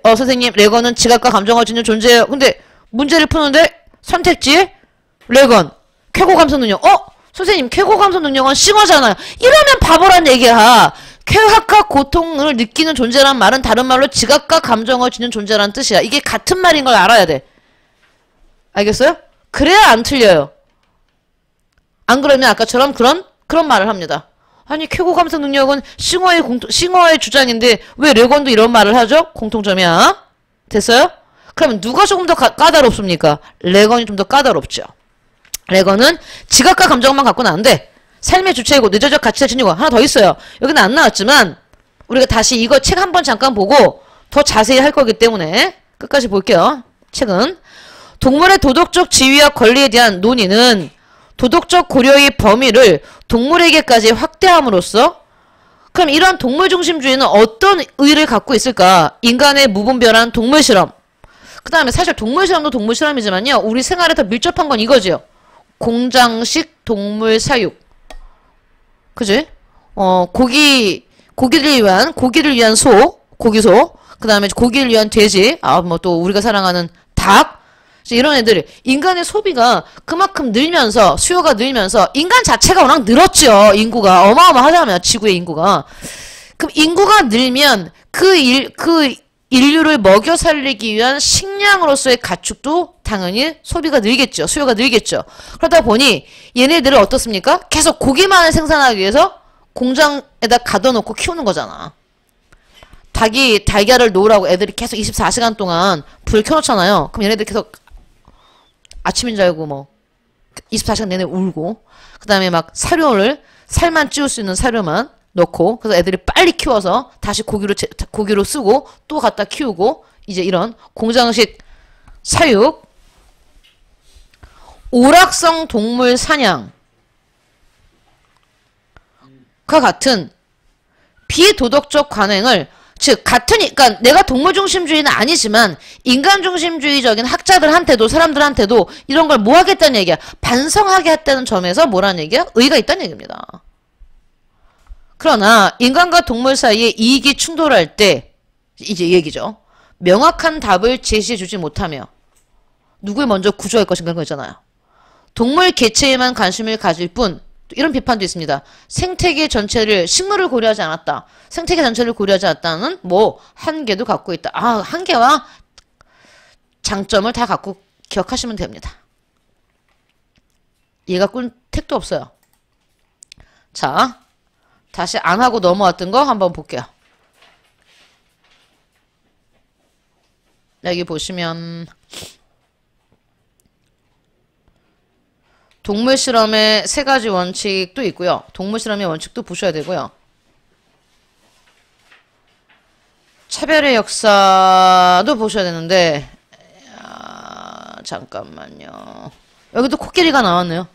선생님 레건은 지각과 감정을 지닌 존재예요. 근데 문제를 푸는데 선택지 레건 쾌고 감수 능력. 선생님 쾌고 감수 능력은 싱어잖아요. 이러면 바보란 얘기야. 쾌락과 고통을 느끼는 존재란 말은 다른 말로 지각과 감정을 지닌 존재란 뜻이야. 이게 같은 말인 걸 알아야 돼. 알겠어요? 그래야 안 틀려요. 안 그러면 아까처럼 그런 말을 합니다. 아니 쾌고 감수 능력은 싱어의 주장인데 왜 레건도 이런 말을 하죠? 공통점이야. 됐어요? 그러면 누가 조금 더 까다롭습니까? 레건이 좀 더 까다롭죠. 레건은 지각과 감정만 갖고는 안 돼. 삶의 주체이고 내재적 가치를 지니고 하나 더 있어요. 여기는 안 나왔지만 우리가 다시 이거 책 한번 잠깐 보고 더 자세히 할 거기 때문에 끝까지 볼게요. 책은 동물의 도덕적 지위와 권리에 대한 논의는 도덕적 고려의 범위를 동물에게까지 확대함으로써 그럼 이런 동물 중심주의는 어떤 의의를 갖고 있을까? 인간의 무분별한 동물 실험. 그 다음에 사실 동물 실험도 동물 실험이지만요. 우리 생활에 더 밀접한 건 이거지요. 공장식 동물 사육. 그지? 고기를 위한 소, 고기소. 그 다음에 고기를 위한 돼지. 뭐 또 우리가 사랑하는 닭. 이런 애들. 인간의 소비가 그만큼 늘면서, 수요가 늘면서, 인간 자체가 워낙 늘었죠. 인구가. 어마어마하잖아요. 지구의 인구가. 그럼 인구가 늘면 그 인류를 먹여 살리기 위한 식량으로서의 가축도 당연히 소비가 늘겠죠. 수요가 늘겠죠. 그러다 보니 얘네들은 어떻습니까? 계속 고기만을 생산하기 위해서 공장에다 가둬놓고 키우는 거잖아. 닭이 달걀을 놓으라고 애들이 계속 24시간 동안 불을 켜놓잖아요. 그럼 얘네들 계속 아침인 줄 알고 뭐 24시간 내내 울고 그 다음에 막 살만 찌울 수 있는 사료만 넣고 그래서 애들이 빨리 키워서 다시 고기로 쓰고 또 갖다 키우고 이제 이런 공장식 사육 오락성 동물 사냥과 같은 비도덕적 관행을 즉 그러니까 내가 동물 중심주의는 아니지만 인간 중심주의적인 학자들한테도 사람들한테도 이런 걸 뭐 하겠다는 얘기야. 반성하게 했다는 점에서 뭐라는 얘기야? 의의가 있다는 얘기입니다. 그러나 인간과 동물 사이에 이익이 충돌할 때 이제 이 얘기죠. 명확한 답을 제시해주지 못하며 누굴 먼저 구조할 것인가 그런 거 있잖아요. 동물 개체에만 관심을 가질 뿐 이런 비판도 있습니다. 생태계 전체를 식물을 고려하지 않았다. 생태계 전체를 고려하지 않았다는 뭐 한계도 갖고 있다. 한계와 장점을 다 갖고 기억하시면 됩니다. 얘가 꾼 택도 없어요. 자, 다시 안 하고 넘어왔던 거 한번 볼게요. 여기 보시면 동물 실험의 세 가지 원칙도 있고요. 동물 실험의 원칙도 보셔야 되고요. 차별의 역사도 보셔야 되는데, 잠깐만요. 여기도 코끼리가 나왔네요.